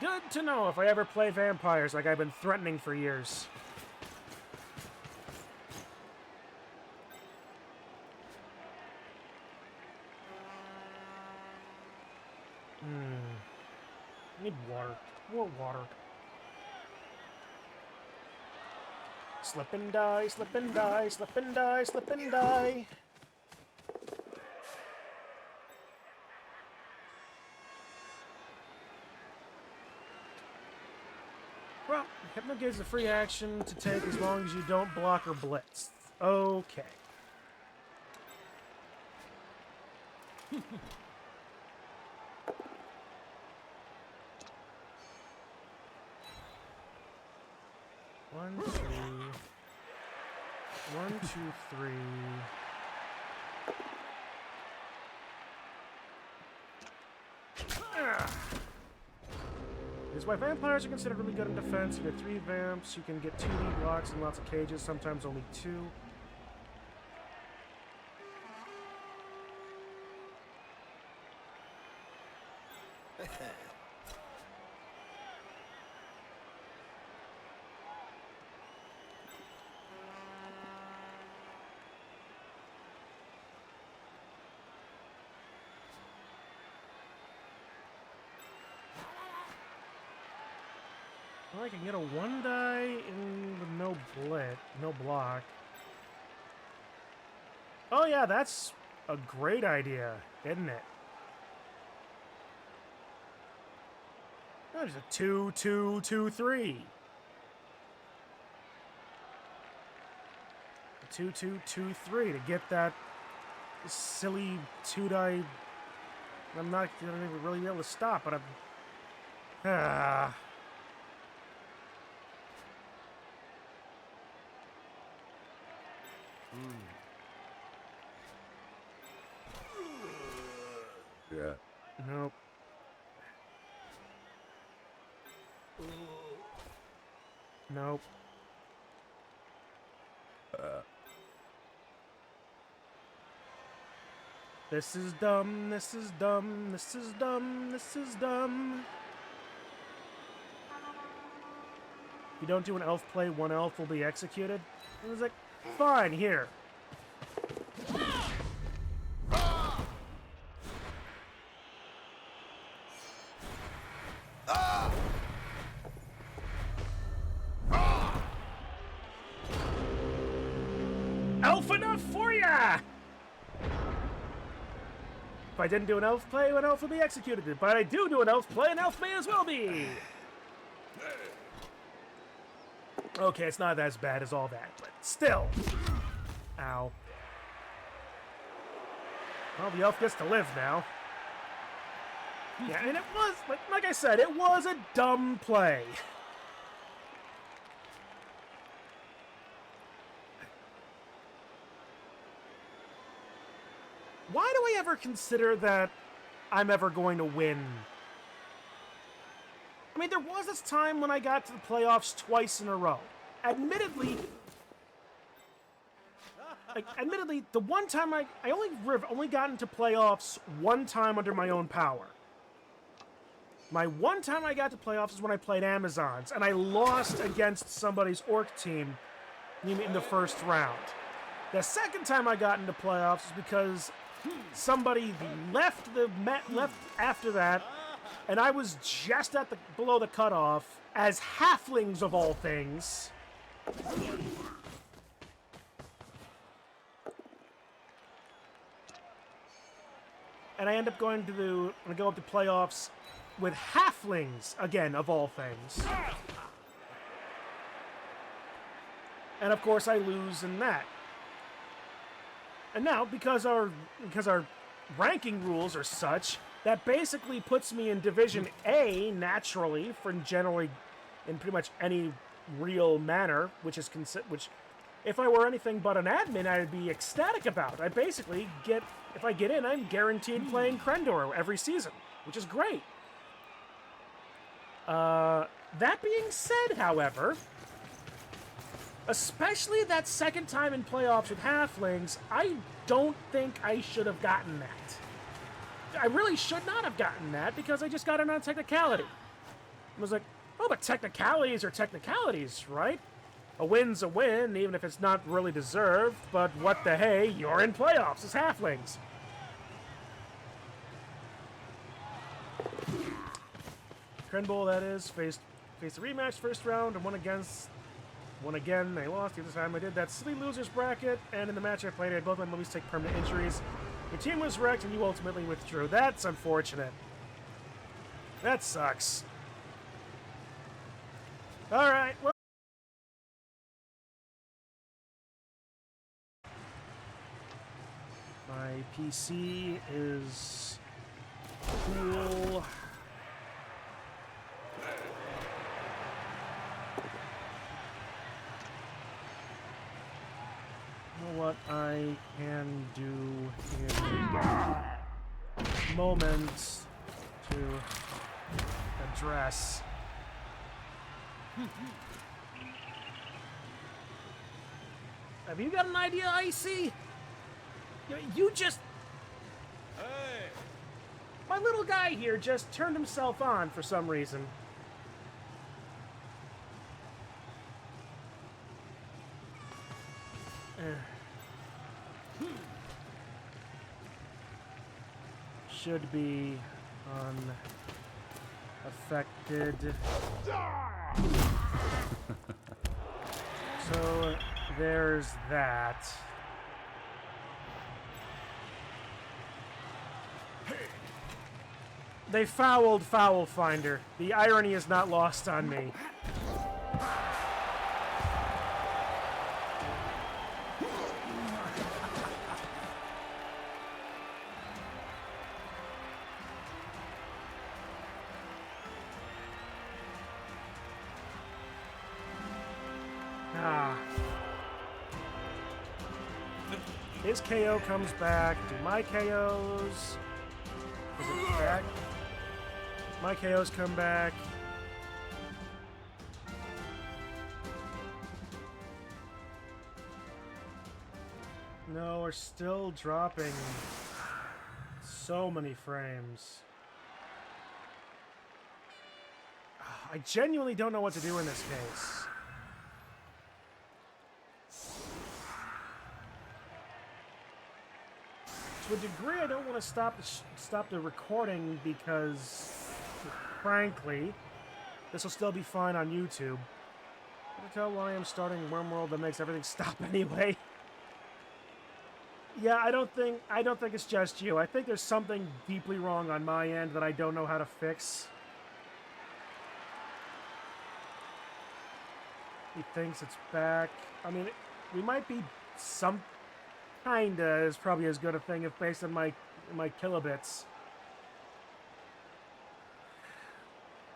Good to know if I ever play vampires like I've been threatening for years. I need water. More water. Slip and die, slip and die, slip and die, slip and die. Well, Hypnogaze is a free action to take as long as you don't block or blitz. Okay. One, two, three. This is why vampires are considered really good in defense. You get 3 vamps, you can get 2D blocks and lots of cages, sometimes only 2. Well, I can get a 1 die in with no block. Oh yeah, that's a great idea, isn't it? Oh, there's a 2, 2, 2, 3. 2, 2, 2, 3 to get that silly 2 die. I'm not gonna really be able to stop, but I'm. Yeah. Nope. Nope. This is dumb, this is dumb, this is dumb, this is dumb. If you don't do an elf play, 1 elf will be executed. And it's like, fine, here. Elf enough for ya! If I didn't do an elf play, an elf would be executed. But I do an elf play, an elf may as well be! Okay, it's not as bad as all that, but still. Ow. Well, the elf gets to live now. Yeah, and it was, like I said, it was a dumb play. Why do I ever consider that I'm ever going to win? I mean, there was this time when I got to the playoffs twice in a row. Admittedly, the one time I only got into playoffs 1 time under my own power. My 1 time I got to playoffs is when I played Amazons, and I lost against somebody's orc team in the first round. The second time I got into playoffs is because somebody left after that, and I was just at below the cutoff as halflings of all things. and I end up going to go up to playoffs with halflings again, of all things. And of course, I lose in that. And now, because our ranking rules are such, that basically puts me in Division A naturally, for generally in pretty much any real manner, which if I were anything but an admin, I'd be ecstatic about. I basically if I get in, I'm guaranteed playing Krendor every season, which is great. That being said, however, especially that second time in playoffs with halflings, I don't think I should have gotten that. I really should not have gotten that because I just got it on technicality. I was like, oh, but technicalities are technicalities, right? A win's a win, even if it's not really deserved, but what the hey, you're in playoffs as halflings. Krenbol, that is, faced a rematch first round and won again. They lost. The other time I did that silly losers bracket, and in the match I played, I had both my mummies take permanent injuries. Your team was wrecked, and you ultimately withdrew. That's unfortunate. That sucks. All right. Well, my PC is cool. What I can do in moments to address. Have you got an idea, Icy? You just... Hey! My little guy here just turned himself on for some reason. Should be unaffected. So there's that. They fouled Foul Finder. The irony is not lost on me. His KO comes back. Do my KOs? Is it back? My KOs come back. No, we're still dropping so many frames. I genuinely don't know what to do in this case. To a degree, I don't want to stop the recording because, frankly, this will still be fine on YouTube. Can you tell why I'm starting Wormworld that makes everything stop anyway? Yeah, I don't think it's just you. I think there's something deeply wrong on my end that I don't know how to fix. He thinks it's back. I mean, we might be some... Kinda is probably as good a thing if based on my kilobits.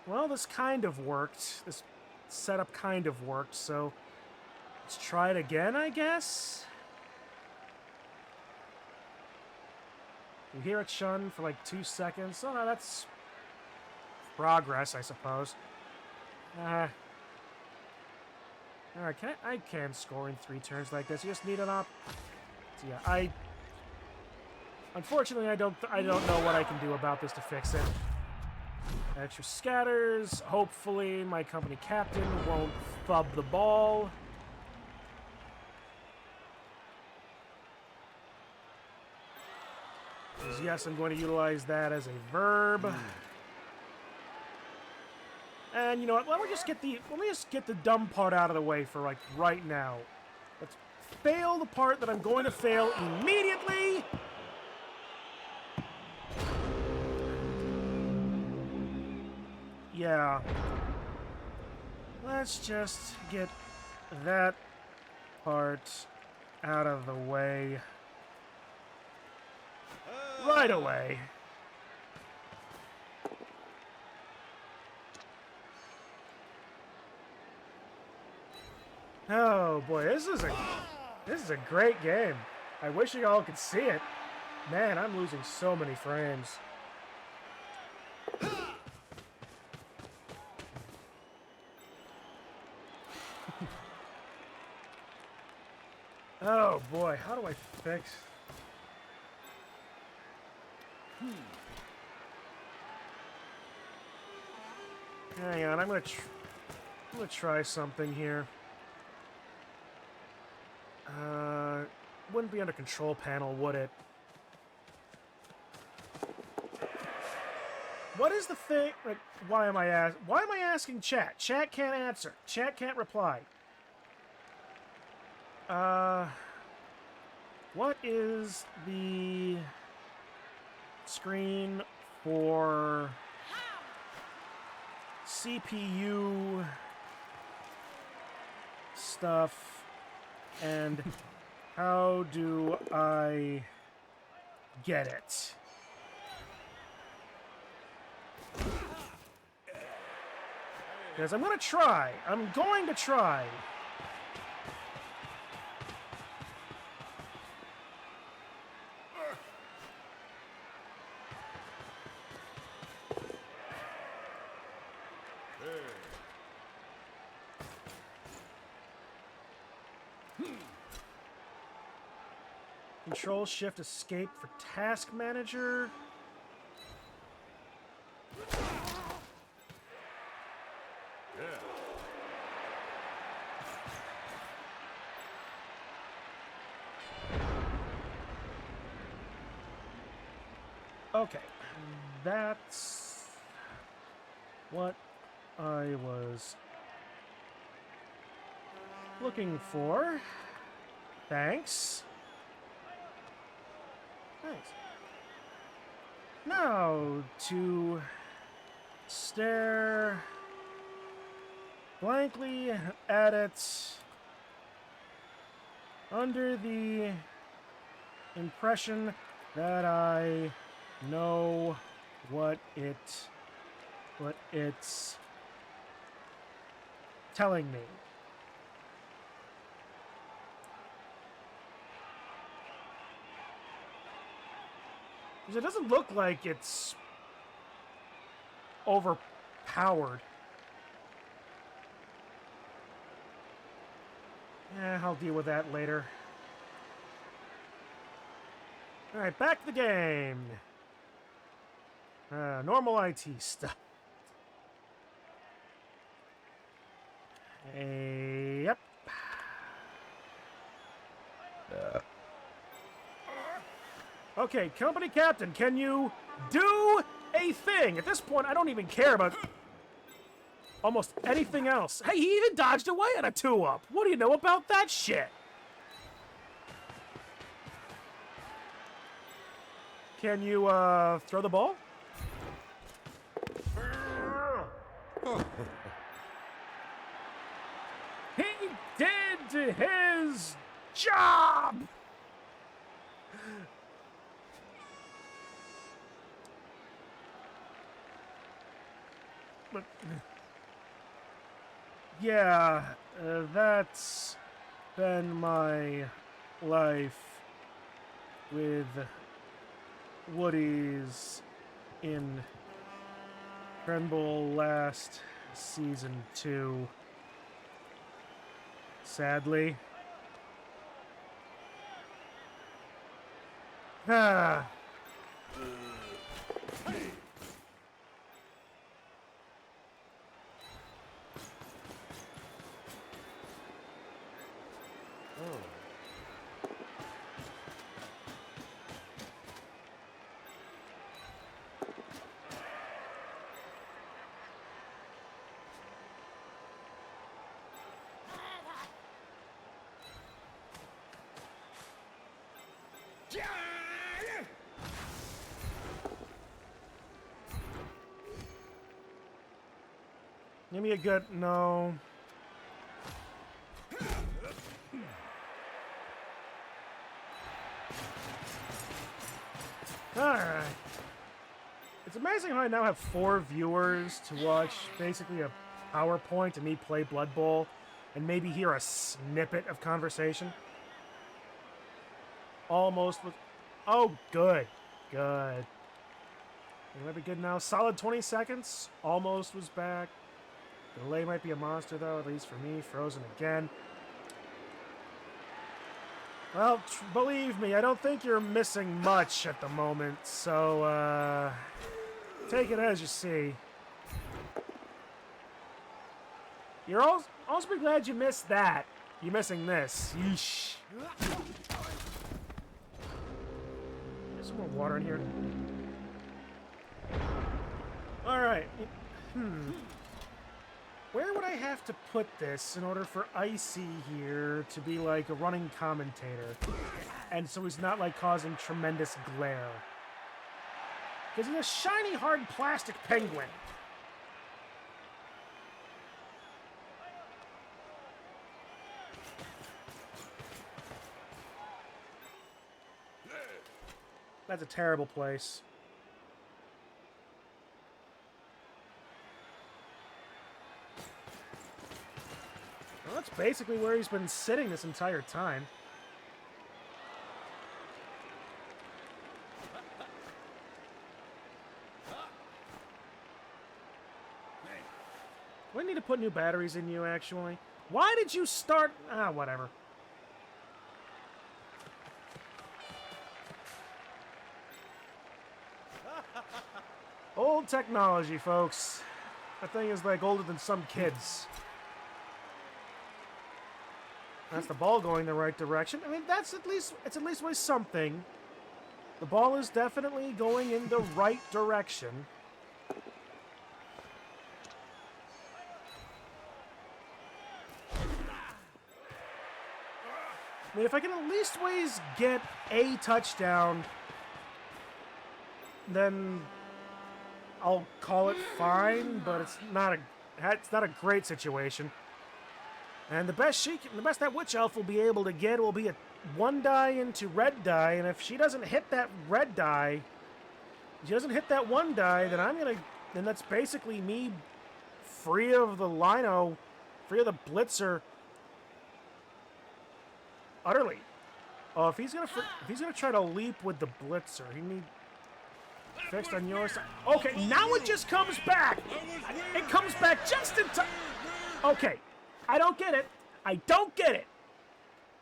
Well, this kind of worked. This setup kind of worked, so let's try it again, I guess? You hear it shun for like 2 seconds. Oh, no, that's progress, I suppose. Alright, I can score in 3 turns like this. You just need an op... Yeah, unfortunately, I don't know what I can do about this to fix it. Extra scatters. Hopefully, my company captain won't fub the ball. Because yes, I'm going to utilize that as a verb. And you know what? Let me just get the dumb part out of the way for like right now. Let's fail the part that I'm going to fail immediately. yeah. Let's just get that part out of the way right away. Oh boy, this is a great game. I wish you all could see it. Man, I'm losing so many frames. Oh boy, how do I fix? Hang on, I'm gonna try something here. Wouldn't be under control panel, would it? What is the thing? Like, why am I asking chat? Chat can't answer. Chat can't reply. What is the screen for CPU stuff, and how do I get it? Because I'm going to try. I'm going to try. Control Shift Escape for Task Manager. Okay, that's what I was looking for. Thanks. Thanks. Now, to stare blankly at it under the impression that I know what it's telling me. Because it doesn't look like it's overpowered. Yeah, I'll deal with that later. Alright, back to the game. Normal IT stuff. Yep. Okay, company captain, can you do a thing? At this point, I don't even care about almost anything else. Hey, he even dodged away on a 2-up. What do you know about that shit? Can you, throw the ball? He did his job! But, yeah, that's been my life with Woody's in Crenbull last season 2. Sadly. Ah. Give me a good... No. Alright. It's amazing how I now have 4 viewers to watch basically a PowerPoint of me play Blood Bowl and maybe hear a snippet of conversation. Almost was... Oh, good. Good. It might be good now. Solid 20 seconds. Almost was back. Delay might be a monster, though, at least for me. Frozen again. Well, believe me, I don't think you're missing much at the moment, so, take it as you see. You're also be glad you missed that. You're missing this. Yeesh. There's some more water in here. Alright. Where would I have to put this in order for Icy here to be like a running commentator? And so he's not like causing tremendous glare. Because he's a shiny, hard plastic penguin. That's a terrible place. Well, that's basically where he's been sitting this entire time. We need to put new batteries in you, actually. Why did you start... Ah, whatever. Old technology, folks. That thing is like older than some kids. That's the ball going the right direction. I mean, it's at least way something. The ball is definitely going in the right direction. I mean, if I can at least ways get a touchdown, then I'll call it fine, but it's not a great situation. And the best that Witch Elf will be able to get will be a 1 die into red die, and if she doesn't hit that red die, she doesn't hit that 1 die, then that's basically me free of the Lino, free of the Blitzer, utterly. Oh, if he's gonna try to leap with the Blitzer, he needs fixed on your side. Okay, now it just comes back. It comes back just in time. Okay. I don't get it. I don't get it.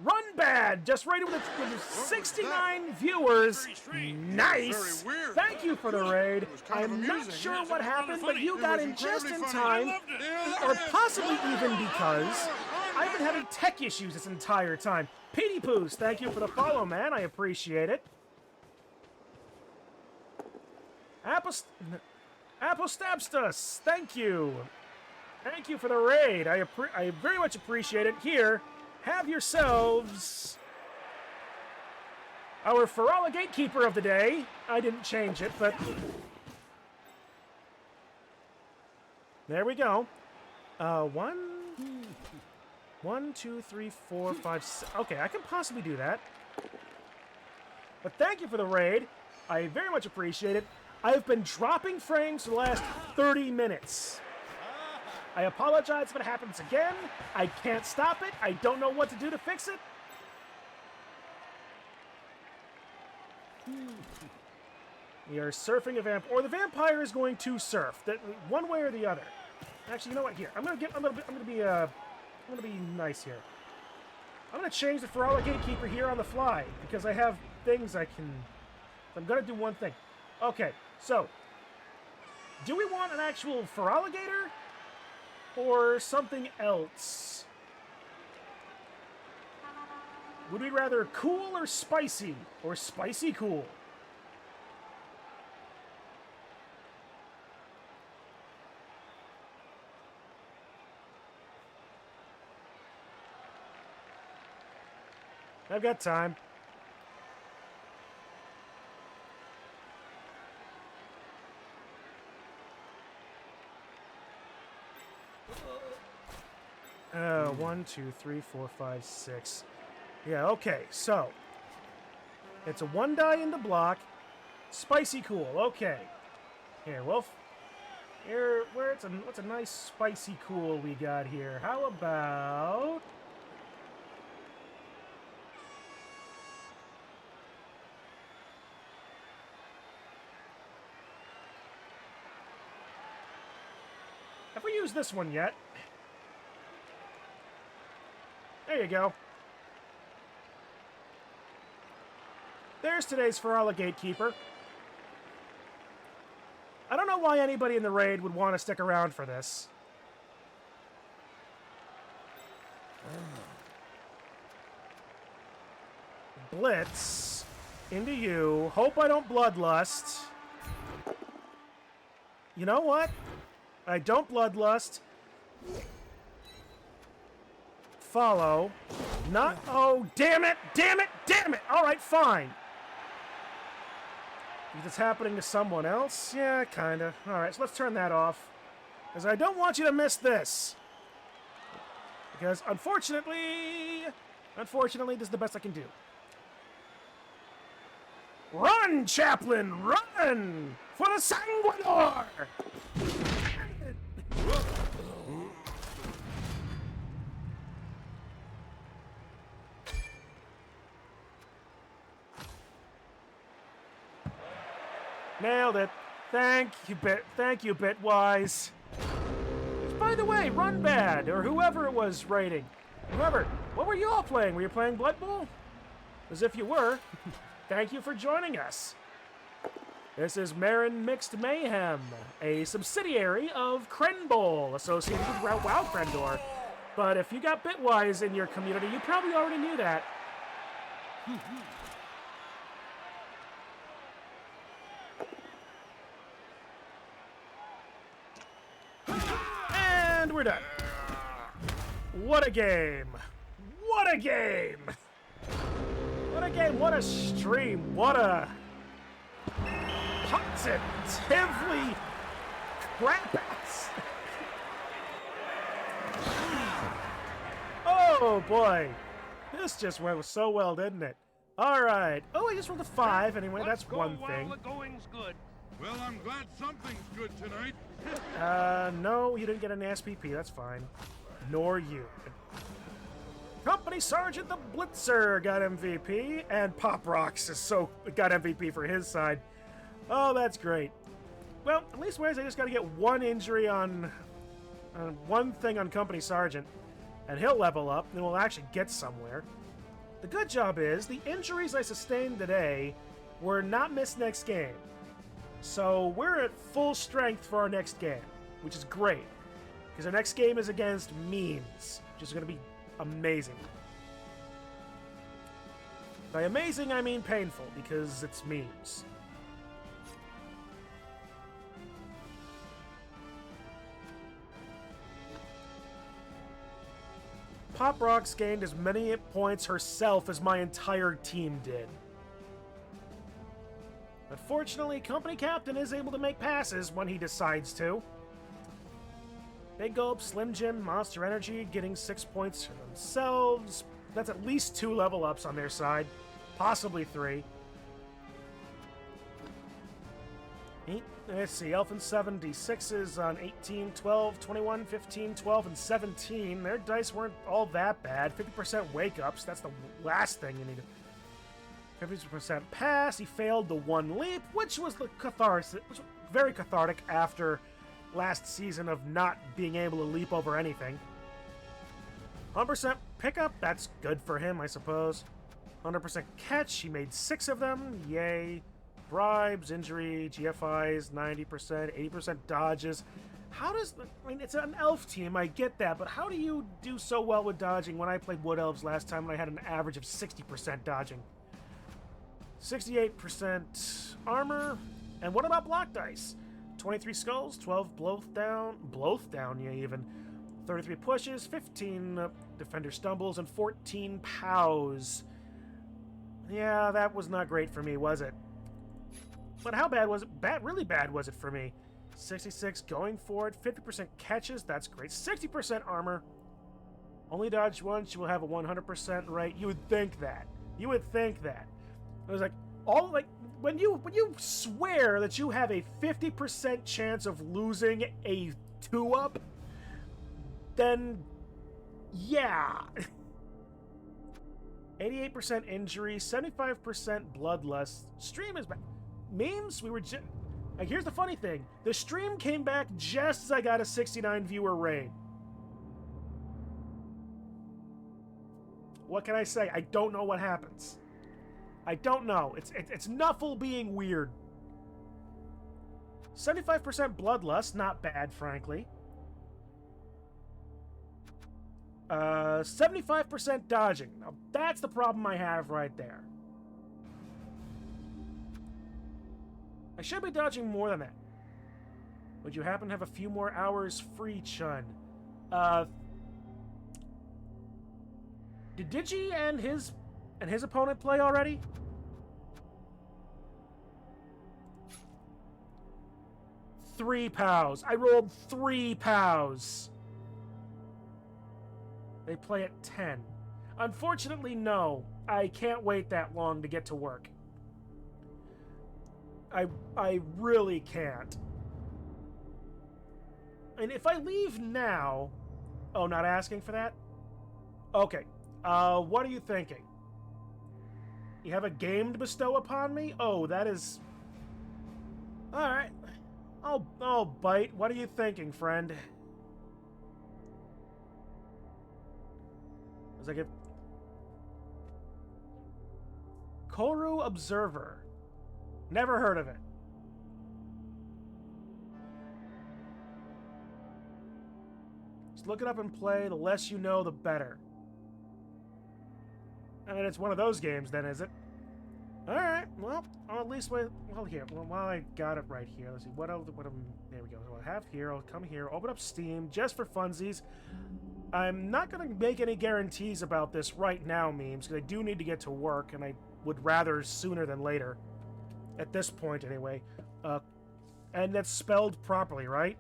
Run bad. Just rated with 69 viewers. Nice. Thank you for the raid. I'm not sure what happened, but you got in just in time. Or possibly even because I've been having tech issues this entire time. Petey Poos, thank you for the follow, man. I appreciate it. Apostabstus, thank you. Thank you for the raid. I very much appreciate it. Here, have yourselves our Ferala Gatekeeper of the day. I didn't change it, but there we go. 1, 2, 3, 4, 5, 6. Okay, I can possibly do that. But thank you for the raid. I very much appreciate it. I've been dropping frames for the last 30 minutes. I apologize if it happens again. I can't stop it. I don't know what to do to fix it. We are surfing a vampire, or the vampire is going to surf. That one way or the other. Actually, you know what? Here, I'm gonna be nice here. I'm gonna change the Ferala Gatekeeper here on the fly because I have things I can. I'm gonna do one thing. Okay, so do we want an actual Feraligator? Or something else? Would we rather cool or spicy? Or spicy cool? I've got time. 1, 2, 3, 4, 5, 6. Yeah, okay, so. It's a 1 die in the block. Spicy cool, okay. Here, Wolf. Here, what's a nice spicy cool we got here? How about... Have we used this one yet? There you go. There's today's Ferala Gatekeeper. I don't know why anybody in the raid would want to stick around for this. Blitz. Into you. Hope I don't bloodlust. You know what? I don't bloodlust. Follow. Not... Oh, damn it! Damn it! Damn it! Alright, fine. Is this happening to someone else? Yeah, kinda. Alright, so let's turn that off. Because I don't want you to miss this. Because, unfortunately, this is the best I can do. Run, Chaplain! Run! For the Sanguinor! Nailed it. Thank you, Bitwise. By the way, Run Bad, or whoever it was rating. Remember, what were you all playing? Were you playing Blood Bowl? As if you were. Thank you for joining us. This is Marin Mixed Mayhem, a subsidiary of Krenbol, associated with WoW Krendor. But if you got Bitwise in your community, you probably already knew that. And we're done. What a game. What a game. What a game. What a stream. What a positively crap-ass. Oh boy. This just went so well, didn't it? Alright. Oh, I just rolled a 5 anyway. That's one thing. While the going's good. Well, I'm glad something's good tonight. No, you didn't get an SPP. That's fine. Nor you. Company Sergeant the Blitzer got MVP, and Pop Rocks got MVP for his side. Oh, that's great. Well, at least I just got to get one injury on one thing on Company Sergeant, and he'll level up, and we'll actually get somewhere. The good job is, the injuries I sustained today were not missed next game. So we're at full strength for our next game, which is great. Because our next game is against memes, which is going to be amazing. By amazing, I mean painful, because it's memes. Pop Rocks gained as many points herself as my entire team did. Unfortunately, Company Captain is able to make passes when he decides to. Big Gulp, Slim Jim, Monster Energy getting 6 points for themselves. That's at least 2 level ups on their side. Possibly 3. Let's see, Elfin 76s on 18, 12, 21, 15, 12, and 17. Their dice weren't all that bad. 50% wake-ups, that's the last thing you need. 50% pass, he failed the 1 leap, which was very cathartic after last season of not being able to leap over anything. 100% pickup, that's good for him, I suppose. 100% catch, he made 6 of them, yay. Bribes, injury, GFIs, 90%, 80% dodges. How does... I mean, it's an elf team, I get that, but how do you do so well with dodging when I played Wood Elves last time and I had an average of 60% dodging? 68% armor. And what about block dice? 23 skulls, 12 blow down, yeah, even. 33 pushes, 15 defender stumbles, and 14 pows. Yeah, that was not great for me, was it? But how bad was it? Really bad was it for me? 66 going for it, 50% catches, that's great. 60% armor. Only dodge once, you will have a 100% rate. You would think that. You would think that. It was like, when you swear that you have a 50% chance of losing a 2-up, then yeah. 88% injury, 75% bloodlust. Stream is back. Memes, we were just... Like, here's the funny thing. The stream came back just as I got a 69 viewer raid. What can I say? I don't know what happens. I don't know. It's Nuffle being weird. 75% bloodlust, not bad, frankly. 75% dodging. Now, that's the problem I have right there. I should be dodging more than that. Would you happen to have a few more hours free, Chun? Did Digi and his opponent play already? Three POWs. I rolled 3 POWs. They play at 10. Unfortunately, no. I can't wait that long to get to work. I really can't. And if I leave now... Oh, not asking for that? Okay. What are you thinking? You have a game to bestow upon me? Oh, that is... Alright. I'll bite. What are you thinking, friend? It's like if... Koru Observer. Never heard of it. Just look it up and play. The less you know, the better. I mean, it's one of those games, then, is it? Alright, well, I'll at least wait. Well, here, while I got it right here, let's see. There we go. So I have here, I'll come here, open up Steam, just for funsies. I'm not going to make any guarantees about this right now, memes, because I do need to get to work, and I would rather sooner than later. At this point, anyway. And that's spelled properly, right?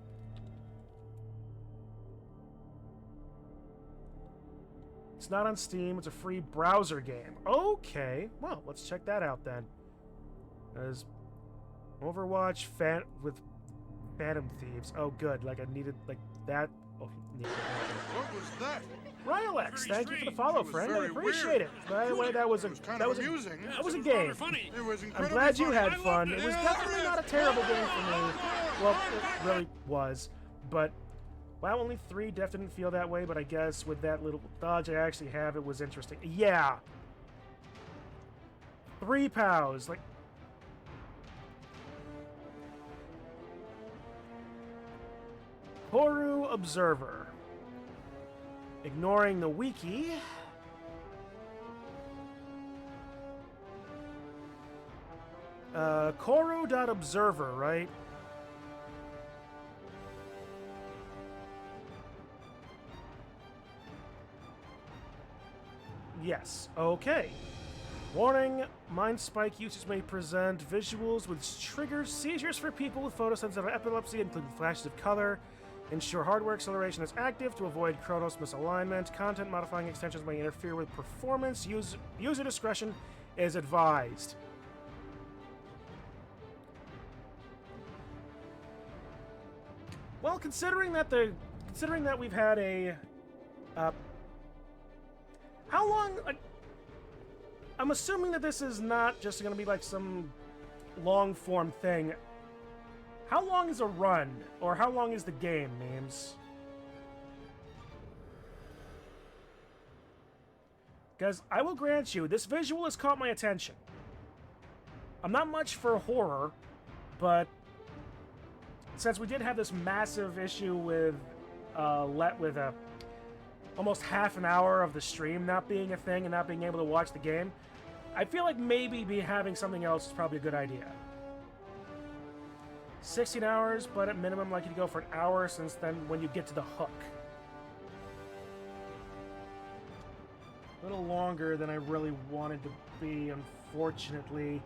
It's not on Steam. It's a free browser game. Okay. Well, let's check that out then. As Overwatch with Phantom Thieves. Oh, good. Like, I needed, like, that. Oh, needed that. What was that? Rylex, thank you for the follow, friend. I very appreciate weird. it. By the way, that was a amusing. that was a game. Funny. It was I'm incredibly glad you funny. had fun. It was definitely not a terrible game for me. Well, it really was. But, wow, only 3 def didn't feel that way, but I guess with that little dodge I actually have, it was interesting. Yeah! 3 POWs. Like... Koru Observer. Ignoring the wiki. Koru.observer, right? Yes. Okay. Warning, mind spike users may present visuals which trigger seizures for people with photosensitive epilepsy, including flashes of color. Ensure hardware acceleration is active to avoid Chronos misalignment. Content modifying extensions may interfere with performance. User discretion is advised. Well, considering that we've had a how long? I'm assuming that this is not just going to be like some long-form thing. How long is a run, or how long is the game, memes? Because I will grant you, this visual has caught my attention. I'm not much for horror, but since we did have this massive issue with almost half an hour of the stream not being a thing and not being able to watch the game, I feel like maybe having something else is probably a good idea. 16 hours, but at minimum like you to go for an hour, since then when you get to the hook. A little longer than I really wanted to be, unfortunately.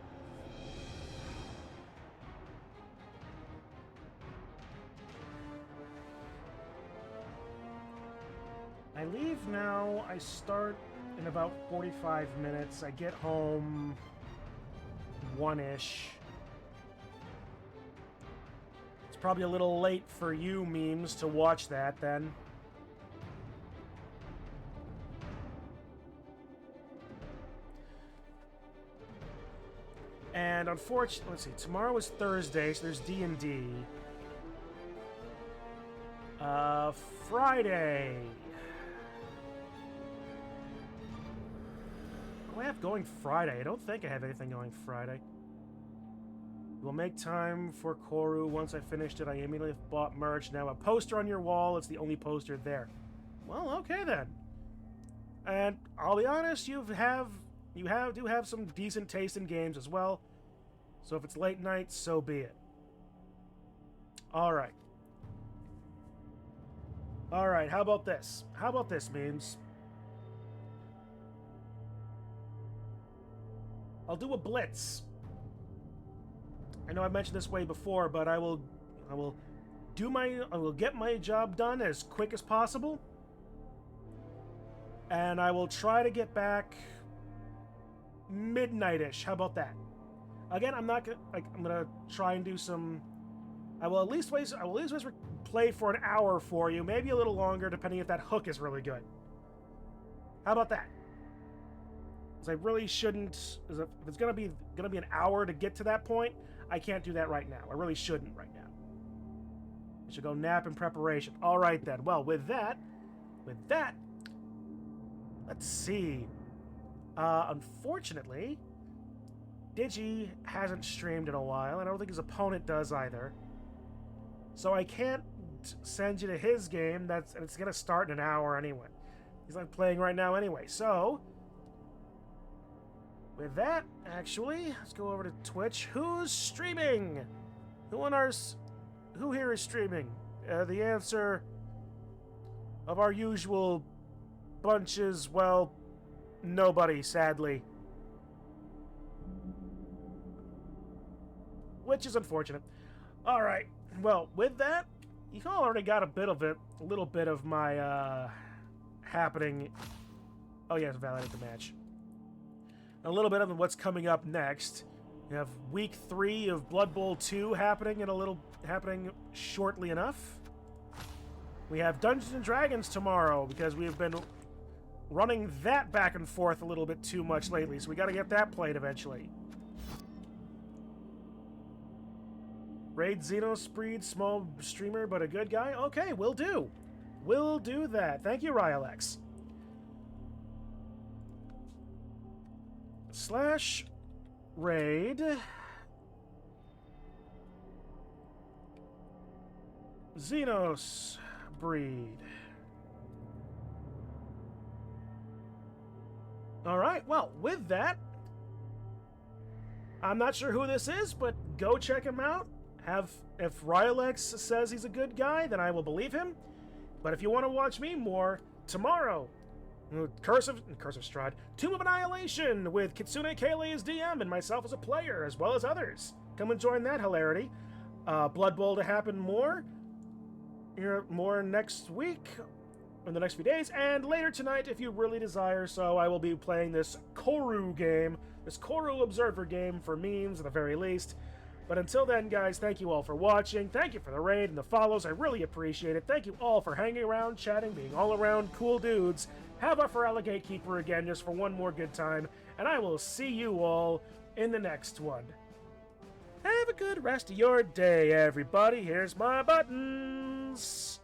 I leave now. I start in about 45 minutes. I get home 1-ish. It's probably a little late for you, memes, to watch that then. And unfortunately, let's see, tomorrow is Thursday, so there's D&D. Friday. What do I have going Friday? I don't think I have anything going Friday. We'll make time for Koru. Once I finished it, I immediately bought merch. Now a poster on your wall, it's the only poster there. Well, okay then. And I'll be honest, you do have some decent taste in games as well. So if it's late night, so be it. Alright. Alright, how about this? How about this, memes? I'll do a blitz. I know I've mentioned this way before, but I will get my job done as quick as possible. And I will try to get back midnight-ish. How about that? Again, I'm gonna try and do some. I will at least play for an hour for you, maybe a little longer, depending if that hook is really good. How about that? Because I really shouldn't. If it's gonna be an hour to get to that point, I can't do that right now. I really shouldn't right now. I should go nap in preparation. All right then. Well, with that, let's see. Unfortunately, Digi hasn't streamed in a while, and I don't think his opponent does either. So I can't send you to his game. And it's gonna start in an hour anyway. He's not playing right now anyway. So with that, actually, let's go over to Twitch. Who's streaming? Who here is streaming? The answer of our usual bunch is, well, nobody, sadly. Which is unfortunate. Alright, well, with that, you all already got a little bit of my, happening. Oh yes, validated the match. A little bit of what's coming up next. We have week 3 of Blood Bowl 2 happening shortly enough. We have Dungeons and Dragons tomorrow because we've been running that back and forth a little bit too much lately, so we got to get that played eventually. Raid Xenospreed, small streamer but a good guy. Okay, will do. We'll do that. Thank you, Rylex. /raid Xenospreed. Alright, well, with that, I'm not sure who this is, but go check him out. If Rylex says he's a good guy, then I will believe him. But if you want to watch me more, tomorrow, Cursive Strahd, Tomb of Annihilation with Kitsune Kaylee as DM and myself as a player, as well as others. Come and join that hilarity. Blood Bowl to happen more next week, in the next few days, and later tonight if you really desire so. I will be playing this Koru game, this Koru Observer game for memes at the very least. But until then, guys, thank you all for watching. Thank you for the raid and the follows. I really appreciate it. Thank you all for hanging around, chatting, being all around cool dudes. Have a Ferala Gatekeeper again just for one more good time. And I will see you all in the next one. Have a good rest of your day, everybody. Here's my buttons.